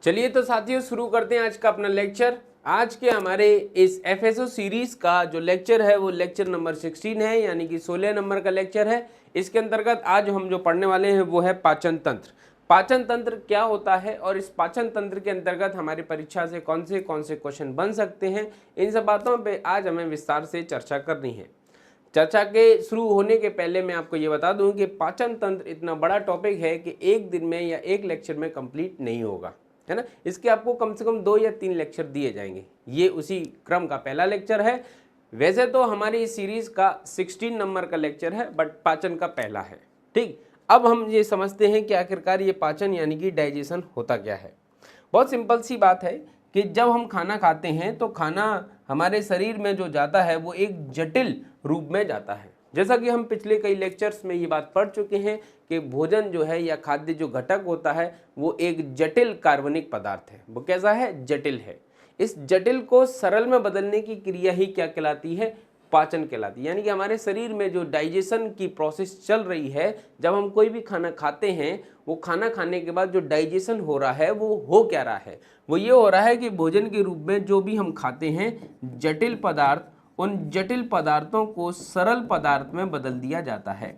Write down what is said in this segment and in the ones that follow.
चलिए तो साथियों शुरू करते हैं आज का अपना लेक्चर। आज के हमारे इस एफएसओ सीरीज का जो लेक्चर है वो लेक्चर नंबर 16 है, यानी कि 16 नंबर का लेक्चर है। इसके अंतर्गत आज हम जो पढ़ने वाले हैं वो है पाचन तंत्र। पाचन तंत्र क्या होता है और इस पाचन तंत्र के अंतर्गत हमारी परीक्षा से कौन से क्वेश्चन बन सकते हैं, इन सब बातों पर आज हमें विस्तार से चर्चा करनी है। चर्चा के शुरू होने के पहले मैं आपको ये बता दूं कि पाचन तंत्र इतना बड़ा टॉपिक है कि एक दिन में या एक लेक्चर में कंप्लीट नहीं होगा, है ना। इसके आपको कम से कम 2 या 3 लेक्चर दिए जाएंगे। ये उसी क्रम का पहला लेक्चर है। वैसे तो हमारी इस सीरीज का 16 नंबर का लेक्चर है, बट पाचन का पहला है। ठीक, अब हम ये समझते हैं कि आखिरकार ये पाचन यानी कि डाइजेशन होता क्या है। बहुत सिंपल सी बात है कि जब हम खाना खाते हैं तो खाना हमारे शरीर में जो जाता है वो एक जटिल रूप में जाता है। जैसा कि हम पिछले कई लेक्चर्स में ये बात पढ़ चुके हैं कि भोजन जो है या खाद्य जो घटक होता है वो एक जटिल कार्बनिक पदार्थ है। वो कैसा है? जटिल है। इस जटिल को सरल में बदलने की क्रिया ही क्या कहलाती है? पाचन कहलाती है। यानी कि हमारे शरीर में जो डाइजेशन की प्रोसेस चल रही है, जब हम कोई भी खाना खाते हैं, वो खाना खाने के बाद जो डाइजेशन हो रहा है वो हो क्या रहा है? वो ये हो रहा है कि भोजन के रूप में जो भी हम खाते हैं जटिल पदार्थ, उन जटिल पदार्थों को सरल पदार्थ में बदल दिया जाता है।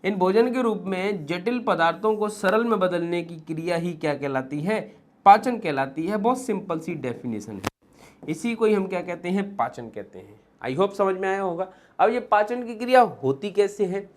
इन भोजन के रूप में जटिल पदार्थों को सरल में बदलने की क्रिया ही क्या कहलाती है? पाचन कहलाती है। बहुत सिंपल सी डेफिनेशन है। इसी को ही हम क्या कहते हैं? पाचन कहते हैं। आई होप समझ में आया होगा। अब ये पाचन की क्रिया होती कैसे है?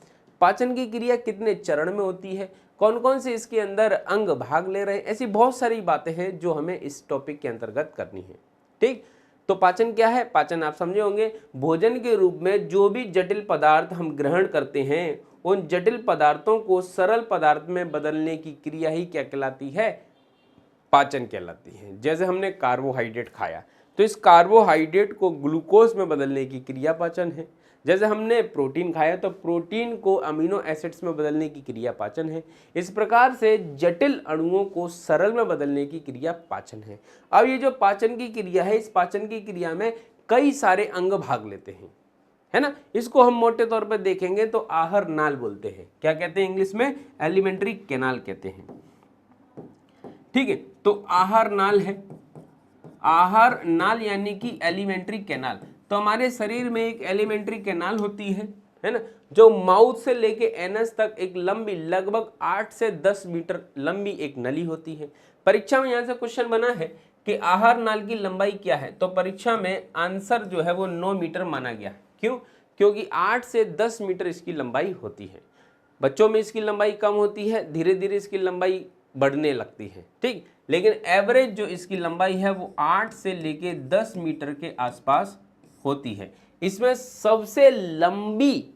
पाचन की क्रिया कितने चरण में होती है? कौन कौन से इसके अंदर अंग भाग ले रहे हैं? ऐसी बहुत सारी बातें हैं जो हमें इस टॉपिक के अंतर्गत करनी है। ठीक, तो पाचन क्या है? पाचन आप समझे होंगे, भोजन के रूप में जो भी जटिल पदार्थ हम ग्रहण करते हैं, उन जटिल पदार्थों को सरल पदार्थ में बदलने की क्रिया ही क्या कहलाती है? पाचन कहलाती है। जैसे हमने कार्बोहाइड्रेट खाया तो इस कार्बोहाइड्रेट को ग्लूकोज में बदलने की क्रिया पाचन है। जैसे हमने प्रोटीन खाया तो प्रोटीन को अमीनो एसिड्स में बदलने की क्रिया पाचन है। इस प्रकार से जटिल अणुओं को सरल में बदलने की क्रिया पाचन है। अब ये जो पाचन की क्रिया है, इस पाचन की क्रिया में कई सारे अंग भाग लेते हैं, है ना। इसको हम मोटे तौर पर देखेंगे तो आहार नाल बोलते हैं। क्या कहते हैं इंग्लिश में? एलिमेंट्री कैनाल कहते हैं। ठीक है, तो आहार नाल है। आहार नाल यानी कि एलिमेंट्री कैनाल। तो हमारे शरीर में एक एलिमेंट्री कैनाल होती है ना, जो माउथ से लेके एनस तक एक लंबी लगभग 8 से 10 मीटर लंबी एक नली होती है। परीक्षा में यहाँ से क्वेश्चन बना है कि आहार नाल की लंबाई क्या है, तो परीक्षा में आंसर जो है वो 9 मीटर माना गया। क्यों? क्योंकि 8 से 10 मीटर इसकी लंबाई होती है। बच्चों में इसकी लंबाई कम होती है, धीरे धीरे इसकी लंबाई बढ़ने लगती है। ठीक, लेकिन एवरेज जो इसकी लंबाई है वो 8 से लेके 10 मीटर के आसपास होती है। इसमें सबसे लंबी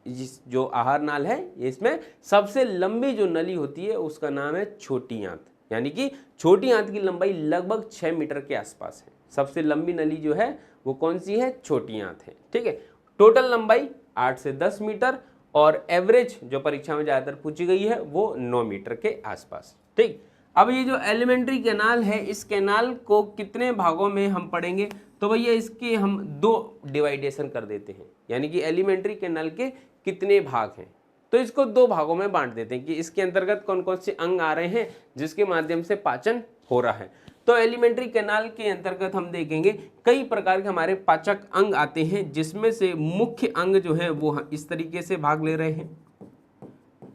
जो आहार नाल है, इसमें सबसे लंबी जो नली होती है उसका नाम है छोटी आंत। यानी कि छोटी आंत की लंबाई लगभग 6 मीटर के आसपास है। सबसे लंबी नली जो है वो कौन सी है? छोटी आंत है। ठीक है, टोटल लंबाई 8 से 10 मीटर और एवरेज जो परीक्षा में ज़्यादातर पूछी गई है वो 9 मीटर के आसपास। ठीक, अब ये जो एलिमेंट्री कैनाल है, इस कैनाल को कितने भागों में हम पढ़ेंगे? तो भैया इसके हम 2 डिवाइडेशन कर देते हैं। यानी कि एलिमेंट्री कैनाल के कितने भाग हैं, तो इसको 2 भागों में बांट देते हैं कि इसके अंतर्गत कौन कौन से अंग आ रहे हैं जिसके माध्यम से पाचन हो रहा है। तो एलिमेंट्री कैनाल के अंतर्गत हम देखेंगे कई प्रकार के हमारे पाचक अंग आते हैं, जिसमें से मुख्य अंग जो है वो इस तरीके से भाग ले रहे हैं।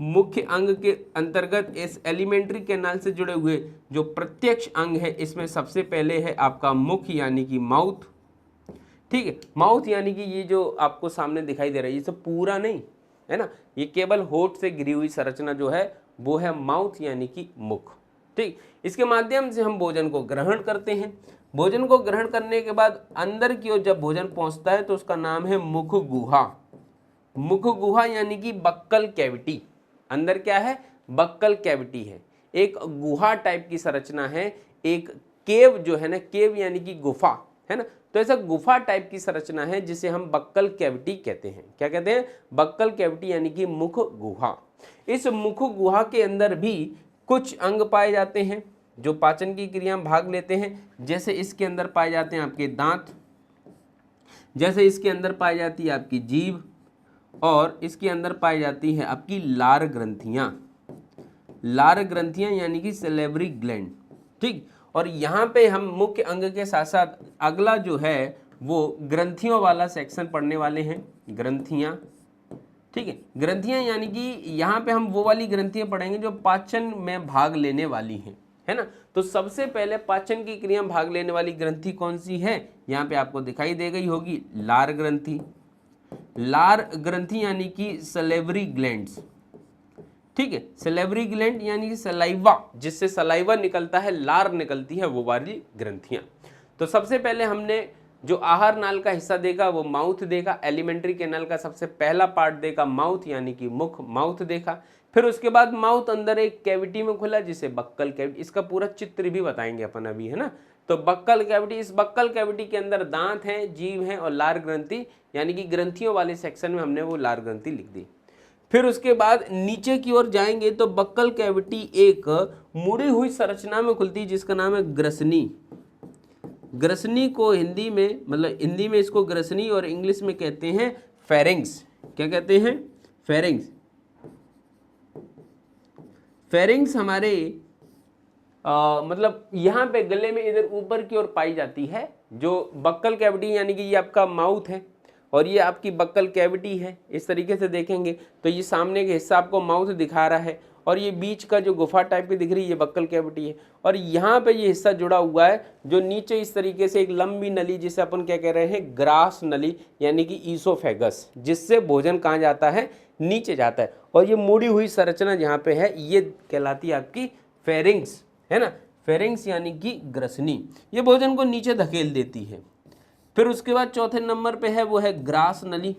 मुख्य अंग के अंतर्गत इस एलिमेंट्री कैनाल से जुड़े हुए जो प्रत्यक्ष अंग है, इसमें सबसे पहले है आपका मुख यानी कि माउथ। ठीक है, माउथ यानी कि ये जो आपको सामने दिखाई दे रहा है, ये सब पूरा नहीं है ना, ये केवल होठ से घिरी हुई संरचना जो है वो है माउथ यानी कि मुख। ठीक, इसके माध्यम से हम भोजन को ग्रहण करते हैं। भोजन को ग्रहण करने के बाद अंदर की ओर जब भोजन पहुंचता है तो उसका नाम है मुख गुहा। मुख गुहा यानी कि बक्कल कैविटी। अंदर क्या है? बक्कल कैविटी है, एक गुहा टाइप की संरचना है, एक केव जो है ना, केव यानी कि गुफा, है ना। तो ऐसा गुफा टाइप की संरचना है जिसे हम बक्कल कैविटी कहते हैं। क्या कहते हैं? बक्कल कैविटी यानी कि मुख गुहा। इस मुख गुहा के अंदर भी कुछ अंग पाए जाते हैं जो पाचन की क्रिया में भाग लेते हैं। जैसे इसके अंदर पाए जाते हैं आपके दांत, जैसे इसके अंदर पाई जाती है आपकी जीभ, और इसके अंदर पाई जाती है आपकी लार ग्रंथियां। लार ग्रंथियां यानी कि सेलेवरी ग्लैंड। ठीक, और यहाँ पे हम मुख्य अंग के साथ साथ अगला जो है वो ग्रंथियों वाला सेक्शन पढ़ने वाले हैं। ग्रंथियां, ठीक है, ग्रंथियां यानी कि यहाँ पे हम वो वाली ग्रंथियां पढ़ेंगे जो पाचन में भाग लेने वाली हैं, है ना। तो सबसे पहले पाचन की क्रिया में भाग लेने वाली ग्रंथि कौन सी है, यहाँ पे आपको दिखाई दे गई होगी, लार ग्रंथि। लार ग्रंथि यानी कि सलेवरी ग्लैंड्स, ठीक है, सलेवरी ग्लैंड यानी कि सलाइवा, जिससे सलाइवा निकलता है, लार निकलती है, वो वाली ग्रंथियां। तो सबसे पहले हमने जो आहार नाल का हिस्सा देखा वो माउथ देखा, एलिमेंट्री कैनाल का सबसे पहला पार्ट देखा माउथ यानी कि मुख, माउथ देखा। फिर उसके बाद माउथ अंदर एक कैविटी में खुला जिसे बक्कल कैविटी, इसका पूरा चित्र भी बताएंगे अपन अभी, है ना। तो बक्कल कैविटी, इस बक्कल कैविटी के अंदर दांत हैं, जीभ हैं और लार ग्रंथि यानी कि ग्रंथियों वाले सेक्शन में हमने वो लार ग्रंथि लिख दी। फिर उसके बाद नीचे की ओर जाएंगे तो बक्कल कैविटी एक मुड़ी हुई संरचना में खुलती है जिसका नाम है ग्रसनी। ग्रसनी को हिंदी में, मतलब हिंदी में इसको ग्रसनी और इंग्लिश में कहते हैं फेरिंग्स। क्या कहते हैं, फेरिंग्स। फेरिंग्स हमारे मतलब यहाँ पे गले में इधर ऊपर की ओर पाई जाती है। जो बक्कल कैविटी यानी कि ये आपका माउथ है और ये आपकी बक्कल कैविटी है। इस तरीके से देखेंगे तो ये सामने का हिस्सा आपको माउथ दिखा रहा है और ये बीच का जो गुफा टाइप की दिख रही है ये बक्कल कैविटी है। और यहाँ पे ये हिस्सा जुड़ा हुआ है जो नीचे इस तरीके से एक लंबी नली, जिसे अपन क्या कह रहे हैं, ग्रास नली यानी कि ईसोफेगस, जिससे भोजन कहाँ जाता है, नीचे जाता है। और ये मुड़ी हुई संरचना जहाँ पे है ये कहलाती है आपकी फेरिंग्स, है ना। फेरिंग्स यानी कि ग्रसनी, ये भोजन को नीचे धकेल देती है। फिर उसके बाद चौथे नंबर पे है वो है ग्रास नली।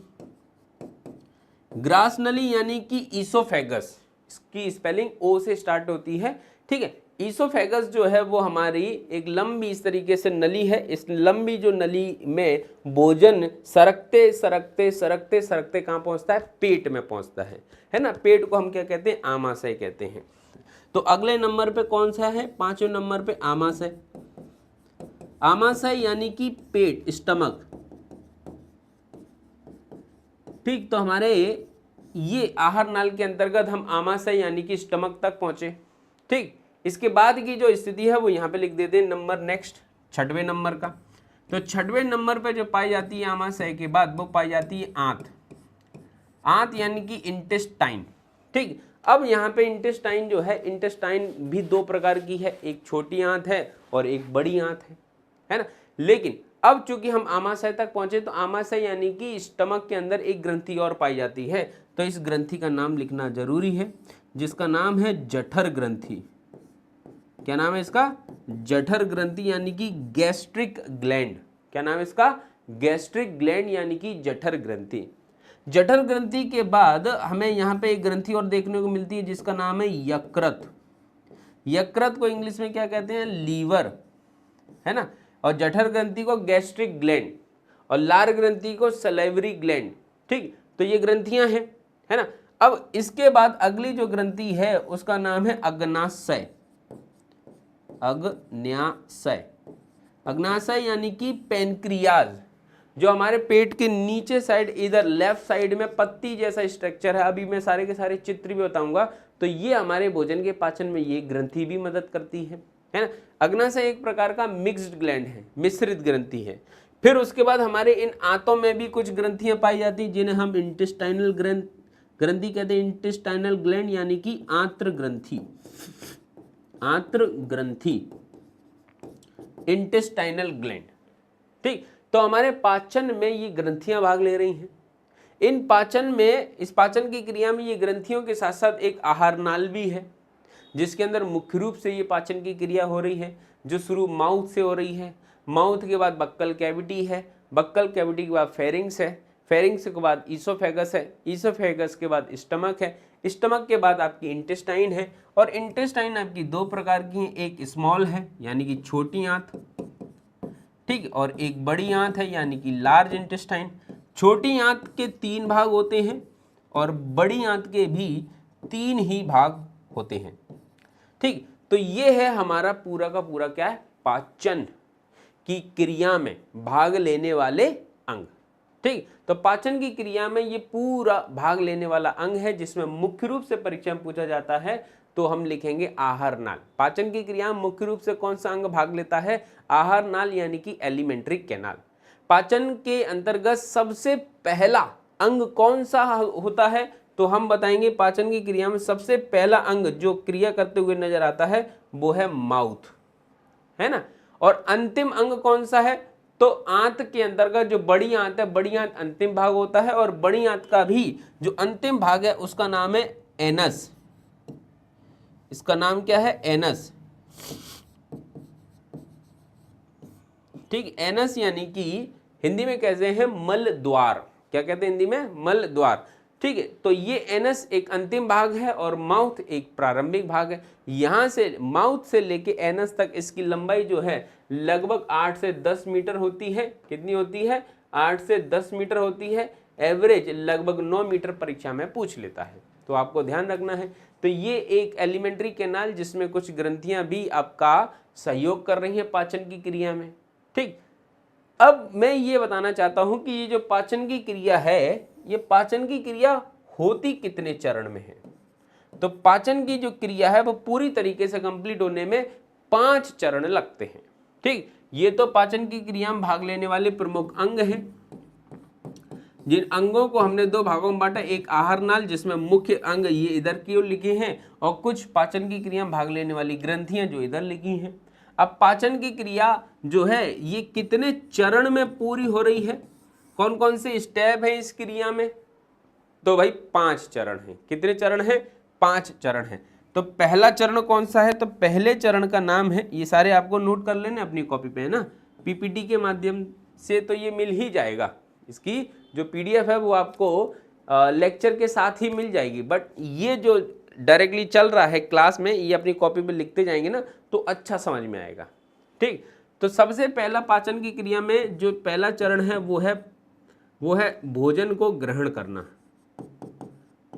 ग्रास नली यानी कि ईसोफेगस, इसकी स्पेलिंग ओ से स्टार्ट होती है, ठीक है। ईसोफेगस जो है वो हमारी एक लंबी इस तरीके से नली है। इस लंबी जो नली में भोजन सरकते सरकते सरकते सरकते कहाँ पहुंचता है, पेट में पहुंचता है ना। पेट को हम क्या कहते हैं, आमाशय कहते हैं। तो अगले नंबर पे कौन सा है, पांचवें नंबर पे आमाशय। आमाशय यानी कि पेट, स्टमक, ठीक। तो हमारे ये आहार नाल के अंतर्गत हम आमाशय यानी कि स्टमक तक पहुंचे, ठीक। इसके बाद की जो स्थिति है वो यहाँ पे लिख देते हैं नंबर नेक्स्ट, छठवें नंबर का। तो छठवें नंबर पे जो पाई जाती है आमाशय के बाद वो पाई जाती है आंत। आंत यानी कि इंटेस्टाइन, ठीक। अब यहाँ पे इंटेस्टाइन जो है, इंटेस्टाइन भी दो प्रकार की है, एक छोटी आंत है और एक बड़ी आंत है ना। लेकिन अब चूंकि हम आमाशय तक पहुंचे तो आमाशय यानी कि स्टमक के अंदर एक ग्रंथि और पाई जाती है। तो इस ग्रंथि का नाम लिखना जरूरी है जिसका नाम है जठर ग्रंथि। क्या नाम है इसका, जठर ग्रंथि यानी कि गैस्ट्रिक ग्लैंड। क्या नाम है इसका, गैस्ट्रिक ग्लैंड यानी कि जठर ग्रंथि। जठर ग्रंथि के बाद हमें यहाँ पे एक ग्रंथि और देखने को मिलती है जिसका नाम है यकृत। यकृत को इंग्लिश में क्या कहते हैं, लीवर, है ना। और जठर ग्रंथि को गैस्ट्रिक ग्लैंड और लार ग्रंथि को सलाइवरी ग्लैंड, ठीक। तो ये ग्रंथियां हैं, है ना। अब इसके बाद अगली जो ग्रंथि है उसका नाम है अग्नाशय। अग्न्याशय, अग्नाशय यानी कि पेनक्रियाज, जो हमारे पेट के नीचे साइड इधर लेफ्ट साइड में पत्ती जैसा स्ट्रक्चर है। अभी मैं सारे के सारे चित्र भी बताऊंगा। तो ये हमारे भोजन के पाचन में ये ग्रंथि भी मदद करती है ना। अग्नाशय एक प्रकार का मिक्स्ड ग्लैंड है, मिश्रित ग्रंथि है। फिर उसके बाद हमारे इन आंतों में भी कुछ ग्रंथियां पाई जाती हैं जिन्हें हम इंटेस्टाइनल ग्रंथि कहते हैं। इंटेस्टाइनल ग्लैंड यानी कि आंत्र ग्रंथि, आंत्र ग्रंथि, इंटेस्टाइनल ग्लैंड, ठीक। तो हमारे पाचन में ये ग्रंथियां भाग ले रही हैं। इन पाचन में, इस पाचन की क्रिया में ये ग्रंथियों के साथ साथ एक आहार नाल भी है जिसके अंदर मुख्य रूप से ये पाचन की क्रिया हो रही है, जो शुरू माउथ से हो रही है। माउथ के बाद बक्कल कैविटी है, बक्कल कैविटी के बाद फेरिंग्स है, फेरिंग्स के बाद ईसोफेगस है, ईसोफेगस के बाद स्टमक है, स्टमक के बाद आपकी इंटेस्टाइन है। और इंटेस्टाइन आपकी दो प्रकार की है, एक स्मॉल है यानी कि छोटी आंत, ठीक, और एक बड़ी आंत है यानी कि लार्ज इंटेस्टाइन। छोटी आंत के 3 भाग होते हैं और बड़ी आंत के भी 3 ही भाग होते हैं, ठीक। तो ये है हमारा पूरा का पूरा क्या है, पाचन की क्रिया में भाग लेने वाले अंग, ठीक। तो पाचन की क्रिया में ये पूरा भाग लेने वाला अंग है जिसमें मुख्य रूप से परीक्षा में पूछा जाता है तो हम लिखेंगे आहार नाल। पाचन की क्रिया में मुख्य रूप से कौन सा अंग भाग लेता है? आहार नाल यानी कि एलिमेंट्री कैनाल। पाचन के अंतर्गत सबसे पहला अंग कौन सा होता है? तो हम बताएंगे पाचन की क्रिया में सबसे पहला अंग जो क्रिया करते हुए नजर आता है वो है माउथ, है ना। और अंतिम अंग कौन सा है? तो आंत के अंतर्गत जो बड़ी आंत है, बड़ी आंत अंतिम भाग होता है, और बड़ी आंत का भी जो अंतिम भाग है उसका नाम है एनस। इसका नाम क्या है? एनस। ठीक, एनस यानी कि हिंदी में कहते हैं मल द्वार। क्या कहते हैं हिंदी में? मल द्वार। ठीक है, तो ये एनस एक अंतिम भाग है और माउथ एक प्रारंभिक भाग है। यहां से माउथ से लेके एनस तक इसकी लंबाई जो है लगभग 8 से 10 मीटर होती है। कितनी होती है? 8 से 10 मीटर होती है। एवरेज लगभग 9 मीटर परीक्षा में पूछ लेता है, तो आपको ध्यान रखना है। तो ये एक एलिमेंट्री कैनाल जिसमें कुछ ग्रंथियां भी आपका सहयोग कर रही हैं पाचन की क्रिया में। ठीक, अब मैं ये बताना चाहता हूं कि ये जो पाचन की क्रिया है, ये पाचन की क्रिया होती कितने चरण में है? तो पाचन की जो क्रिया है वो पूरी तरीके से कंप्लीट होने में 5 चरण लगते हैं। ठीक, ये तो पाचन की क्रिया में भाग लेने वाले प्रमुख अंग हैं। जिन अंगों को हमने 2 भागों में बांटा, एक आहार नाल जिसमें मुख्य अंग ये इधर की ओर लिखे हैं, और कुछ पाचन की क्रिया में भाग लेने वाली ग्रंथियां जो इधर लिखी हैं। अब पाचन की क्रिया जो है ये कितने चरण में पूरी हो रही है? कौन कौन से स्टेप है इस क्रिया में? तो भाई 5 चरण हैं। कितने चरण हैं? 5 चरण हैं। तो पहला चरण कौन सा है? तो पहले चरण का नाम है, ये सारे आपको नोट कर लेना अपनी कॉपी पे, है ना, पीपीटी के माध्यम से तो ये मिल ही जाएगा। इसकी जो पीडीएफ है वो आपको लेक्चर के साथ ही मिल जाएगी, बट ये जो डायरेक्टली चल रहा है क्लास में, ये अपनी कॉपी पे लिखते जाएंगे ना तो अच्छा समझ में आएगा। ठीक, तो सबसे पहला पाचन की क्रिया में जो पहला चरण है वो है भोजन को ग्रहण करना।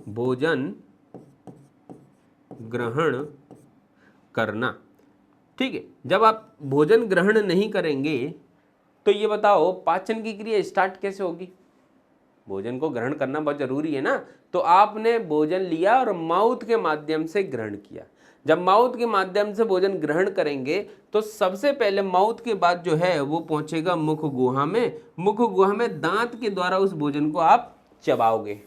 भोजन ग्रहण करना। ठीक है, जब आप भोजन ग्रहण नहीं करेंगे तो ये बताओ पाचन की क्रिया स्टार्ट कैसे होगी? भोजन को ग्रहण करना बहुत जरूरी है ना। तो आपने भोजन लिया और माउथ के माध्यम से ग्रहण किया। जब माउथ के माध्यम से भोजन ग्रहण करेंगे तो सबसे पहले माउथ के बाद जो है वो पहुंचेगा मुख गुहा में। मुख गुहा में दांत के द्वारा उस भोजन को आप चबाओगे।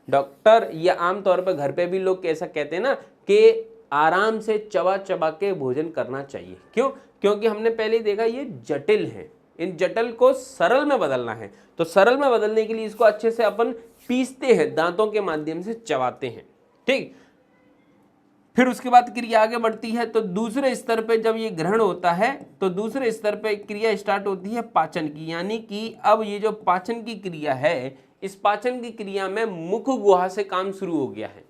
डॉक्टर या आमतौर पर घर पे भी लोग ऐसा कहते हैं ना कि आराम से चबा चबा के भोजन करना चाहिए। क्यों? क्योंकि हमने पहले ही देखा ये जटिल है, इन जटिल को सरल में बदलना है। तो सरल में बदलने के लिए इसको अच्छे से अपन पीसते हैं, दांतों के माध्यम से चबाते हैं। ठीक, फिर उसके बाद क्रिया आगे बढ़ती है। तो दूसरे स्तर पे जब ये ग्रहण होता है तो दूसरे स्तर पे क्रिया स्टार्ट होती है पाचन की, यानी कि अब ये जो पाचन की क्रिया है, इस पाचन की क्रिया में मुख गुहा से काम शुरू हो गया है।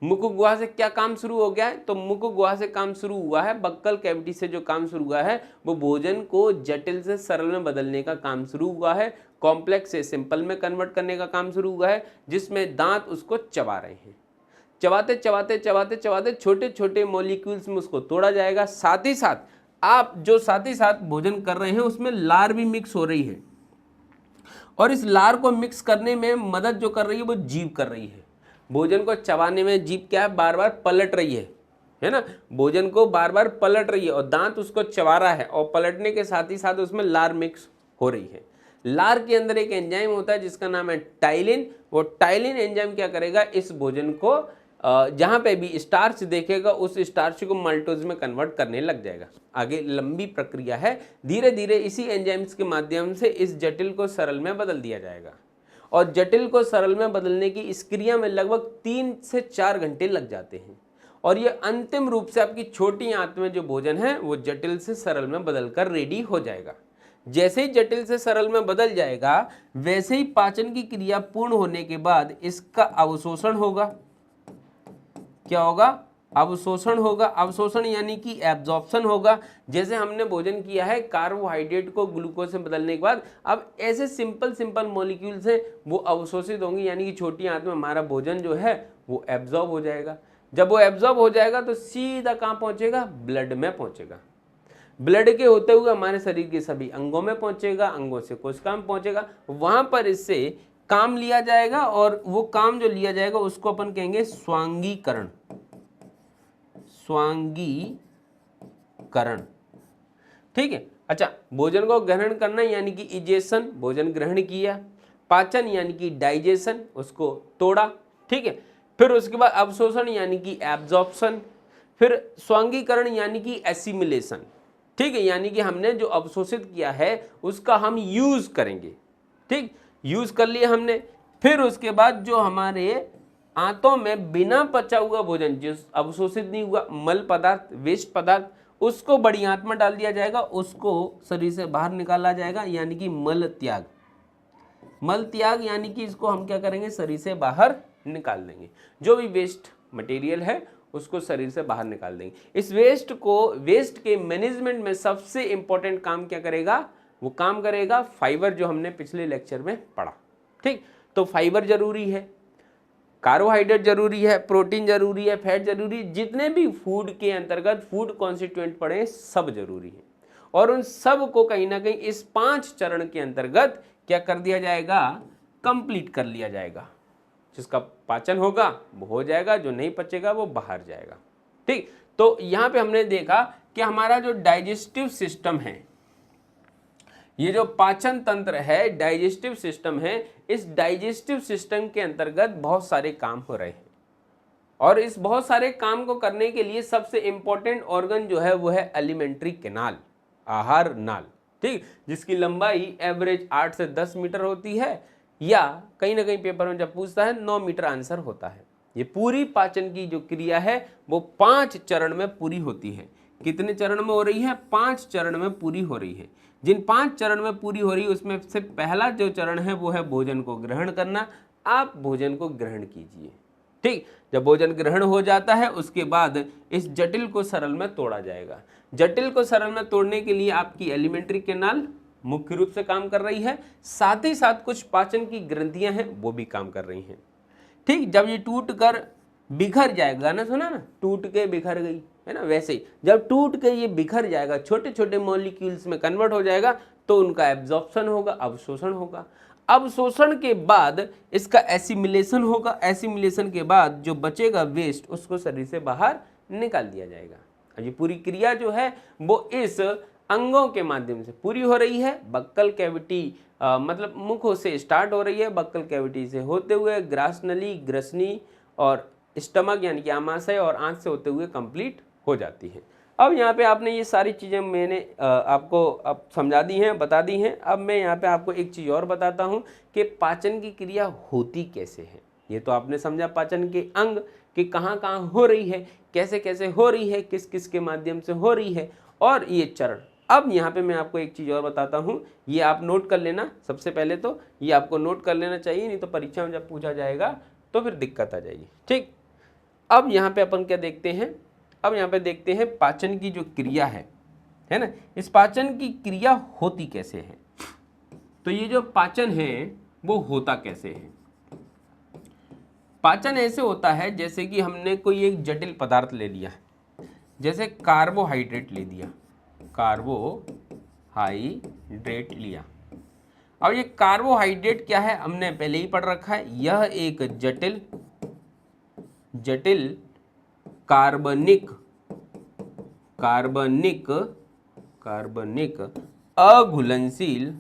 मुख गुहा से क्या काम शुरू हो गया है? तो मुख गुहा से काम शुरू हुआ है, बक्कल कैविटी से जो काम शुरू हुआ है वो भोजन को जटिल से सरल में बदलने का काम शुरू हुआ है, कॉम्प्लेक्स से सिंपल में कन्वर्ट करने का काम शुरू हुआ है, जिसमें दांत उसको चबा रहे हैं। चबाते चबाते चबाते चबाते छोटे छोटे मॉलिक्यूल्स में उसको तोड़ा जाएगा। साथ ही साथ आप जो साथ ही साथ भोजन कर रहे हैं उसमें लार भी मिक्स हो रही है, और इस लार को मिक्स करने में मदद जो कर रही है वो जीभ कर रही है। भोजन को चबाने में जीभ क्या है? बार बार पलट रही है ना, भोजन को बार बार पलट रही है और दांत उसको चबा रहा है, और पलटने के साथ ही साथ उसमें लार मिक्स हो रही है। लार के अंदर एक एंजाइम होता है जिसका नाम है टाइलिन। वो टाइलिन एंजाइम क्या करेगा? इस भोजन को जहां पे भी स्टार्च देखेगा उस स्टार्च को माल्टोज में कन्वर्ट करने लग जाएगा। आगे लंबी प्रक्रिया है, धीरे धीरे इसी एंजाइम्स के माध्यम से इस जटिल को सरल में बदल दिया जाएगा, और जटिल को सरल में बदलने की इस क्रिया में लगभग 3 से 4 घंटे लग जाते हैं, और ये अंतिम रूप से आपकी छोटी आंत में जो भोजन है वो जटिल से सरल में बदलकर रेडी हो जाएगा। जैसे ही जटिल से सरल में बदल जाएगा वैसे ही पाचन की क्रिया पूर्ण होने के बाद इसका अवशोषण होगा। क्या होगा? अवशोषण होगा। अवशोषण यानी कि एब्जॉर्प्शन होगा। जैसे हमने भोजन किया है कार्बोहाइड्रेट को ग्लूकोज से बदलने के बाद, अब ऐसे सिंपल मॉलिक्यूल्स हैं वो अवशोषित होंगे, यानी कि छोटी आंत में हमारा भोजन जो है वो एब्जॉर्ब हो जाएगा। जब वो एब्जॉर्ब हो जाएगा तो सीधा कहाँ पहुंचेगा? ब्लड में पहुंचेगा। ब्लड के होते हुए हमारे शरीर के सभी अंगों में पहुंचेगा, अंगों से कोशिका में पहुंचेगा, वहां पर इससे काम लिया जाएगा, और वो काम जो लिया जाएगा उसको अपन कहेंगे स्वांगीकरण। स्वांगीकरण। ठीक है। अच्छा, भोजन को ग्रहण करना यानी कि इजेशन, भोजन ग्रहण किया। पाचन यानी कि डाइजेशन, उसको तोड़ा। ठीक है। फिर उसके बाद अवशोषण यानी कि एब्जॉर्प्शन। फिर स्वांगीकरण यानी कि एसिमिलेशन। ठीक है, यानी कि हमने जो अवशोषित किया है उसका हम यूज करेंगे। ठीक, यूज कर लिया हमने। फिर उसके बाद जो हमारे आंतों में बिना पचा हुआ भोजन, जो अवशोषित नहीं हुआ मल पदार्थ, वेस्ट पदार्थ, उसको बड़ी आंत में डाल दिया जाएगा, उसको शरीर से बाहर निकाला जाएगा, यानी कि मल त्याग। मल त्याग यानी कि इसको हम क्या करेंगे, शरीर से बाहर निकाल देंगे। जो भी वेस्ट मटेरियल है उसको शरीर से बाहर निकाल देंगे। इस वेस्ट के मैनेजमेंट में सबसे इंपॉर्टेंट काम क्या करेगा, वो काम करेगा फाइबर, जो हमने पिछले लेक्चर में पढ़ा। ठीक, तो फाइबर जरूरी है, कार्बोहाइड्रेट जरूरी है, प्रोटीन जरूरी है, फैट जरूरी है, जितने भी फूड के अंतर्गत फूड कॉन्स्टिट्यूएंट पड़े सब जरूरी है। और उन सब को कहीं ना कहीं इस 5 चरण के अंतर्गत क्या कर दिया जाएगा, कंप्लीट कर लिया जाएगा। जिसका पाचन होगा वो हो जाएगा, जो नहीं पचेगा वो बाहर जाएगा। ठीक, तो यहां पे हमने देखा कि हमारा जो डाइजेस्टिव सिस्टम है, ये जो पाचन तंत्र है, डाइजेस्टिव सिस्टम है, इस डाइजेस्टिव सिस्टम के अंतर्गत बहुत सारे काम हो रहे हैं। और इस बहुत सारे काम को करने के लिए सबसे इंपॉर्टेंट ऑर्गन जो है वो है एलिमेंट्री कैनाल, आहार नाल। ठीक, जिसकी लंबाई एवरेज 8 से 10 मीटर होती है, या कहीं ना कहीं पेपर में जब पूछता है 9 मीटर आंसर होता है। ये पूरी पाचन की जो क्रिया है वो 5 चरण में पूरी होती है। कितने चरण में हो रही है, 5 चरण में पूरी हो रही है। जिन 5 चरण में पूरी हो रही है उसमें से पहला जो चरण है वो है भोजन को ग्रहण करना। आप भोजन को ग्रहण कीजिए। ठीक, जब भोजन ग्रहण हो जाता है उसके बाद इस जटिल को सरल में तोड़ा जाएगा। जटिल को सरल में तोड़ने के लिए आपकी एलिमेंट्री कैनाल मुख्य रूप से काम कर रही है, साथ ही साथ कुछ पाचन की ग्रंथियां हैं वो भी काम कर रही हैं। ठीक, जब ये टूट कर बिखर जाएगा, गाना सुना ना, टूट के बिखर गई, है ना, वैसे ही जब टूट के ये बिखर जाएगा, छोटे छोटे मॉलिक्यूल्स में कन्वर्ट हो जाएगा, तो उनका एब्जॉर्प्शन होगा, अवशोषण होगा। अवशोषण के बाद इसका एसिमिलेशन होगा। एसिमिलेशन के बाद जो बचेगा वेस्ट, उसको शरीर से बाहर निकाल दिया जाएगा। ये पूरी क्रिया जो है वो इस अंगों के माध्यम से पूरी हो रही है। बक्कल कैविटी मतलब मुख से स्टार्ट हो रही है, बक्कल कैविटी से होते हुए ग्रास नली, ग्रसनी और स्टमक यानी कि आमाशय और आंत से होते हुए कंप्लीट हो जाती है। अब यहाँ पे आपने ये सारी चीज़ें मैंने आपको अब समझा दी हैं, बता दी हैं। अब मैं यहाँ पे आपको एक चीज़ और बताता हूँ कि पाचन की क्रिया होती कैसे है। ये तो आपने समझा पाचन के अंग कि कहाँ कहाँ हो रही है, कैसे कैसे हो रही है, किस किस के माध्यम से हो रही है, और ये चरण। अब यहाँ पे मैं आपको एक चीज़ और बताता हूँ, ये आप नोट कर लेना। सबसे पहले तो ये आपको नोट कर लेना चाहिए, नहीं तो परीक्षा में जब पूछा जाएगा तो फिर दिक्कत आ जाएगी। ठीक, अब यहाँ पे अपन क्या देखते हैं, अब यहाँ पे देखते हैं पाचन की जो क्रिया है ना, इस पाचन की क्रिया होती कैसे है। तो ये जो पाचन है वो होता कैसे है। पाचन ऐसे होता है जैसे कि हमने कोई एक जटिल पदार्थ ले लिया, जैसे कार्बोहाइड्रेट ले दिया, कार्बोहाइड्रेट लिया। अब ये कार्बोहाइड्रेट क्या है, हमने पहले ही पढ़ रखा है, यह एक जटिल कार्बनिक अघुलनशील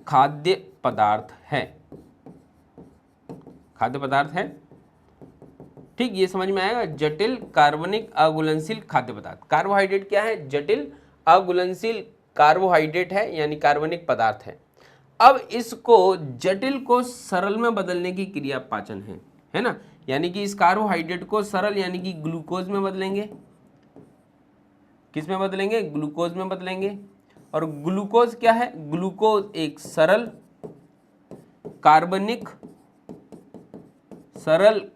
खाद्य पदार्थ है। ठीक, ये समझ में आएगा, जटिल कार्बनिक अघुलनशील खाद्य पदार्थ। कार्बोहाइड्रेट क्या है, जटिल अघुलनशील कार्बोहाइड्रेट है, यानी कार्बनिक पदार्थ है। अब इसको जटिल को सरल में बदलने की क्रिया पाचन है ना, यानी कि इस कार्बोहाइड्रेट को सरल यानी कि ग्लूकोज में बदलेंगे। किस में बदलेंगे, ग्लूकोज में बदलेंगे। और ग्लूकोज क्या है, ग्लूकोज एक सरल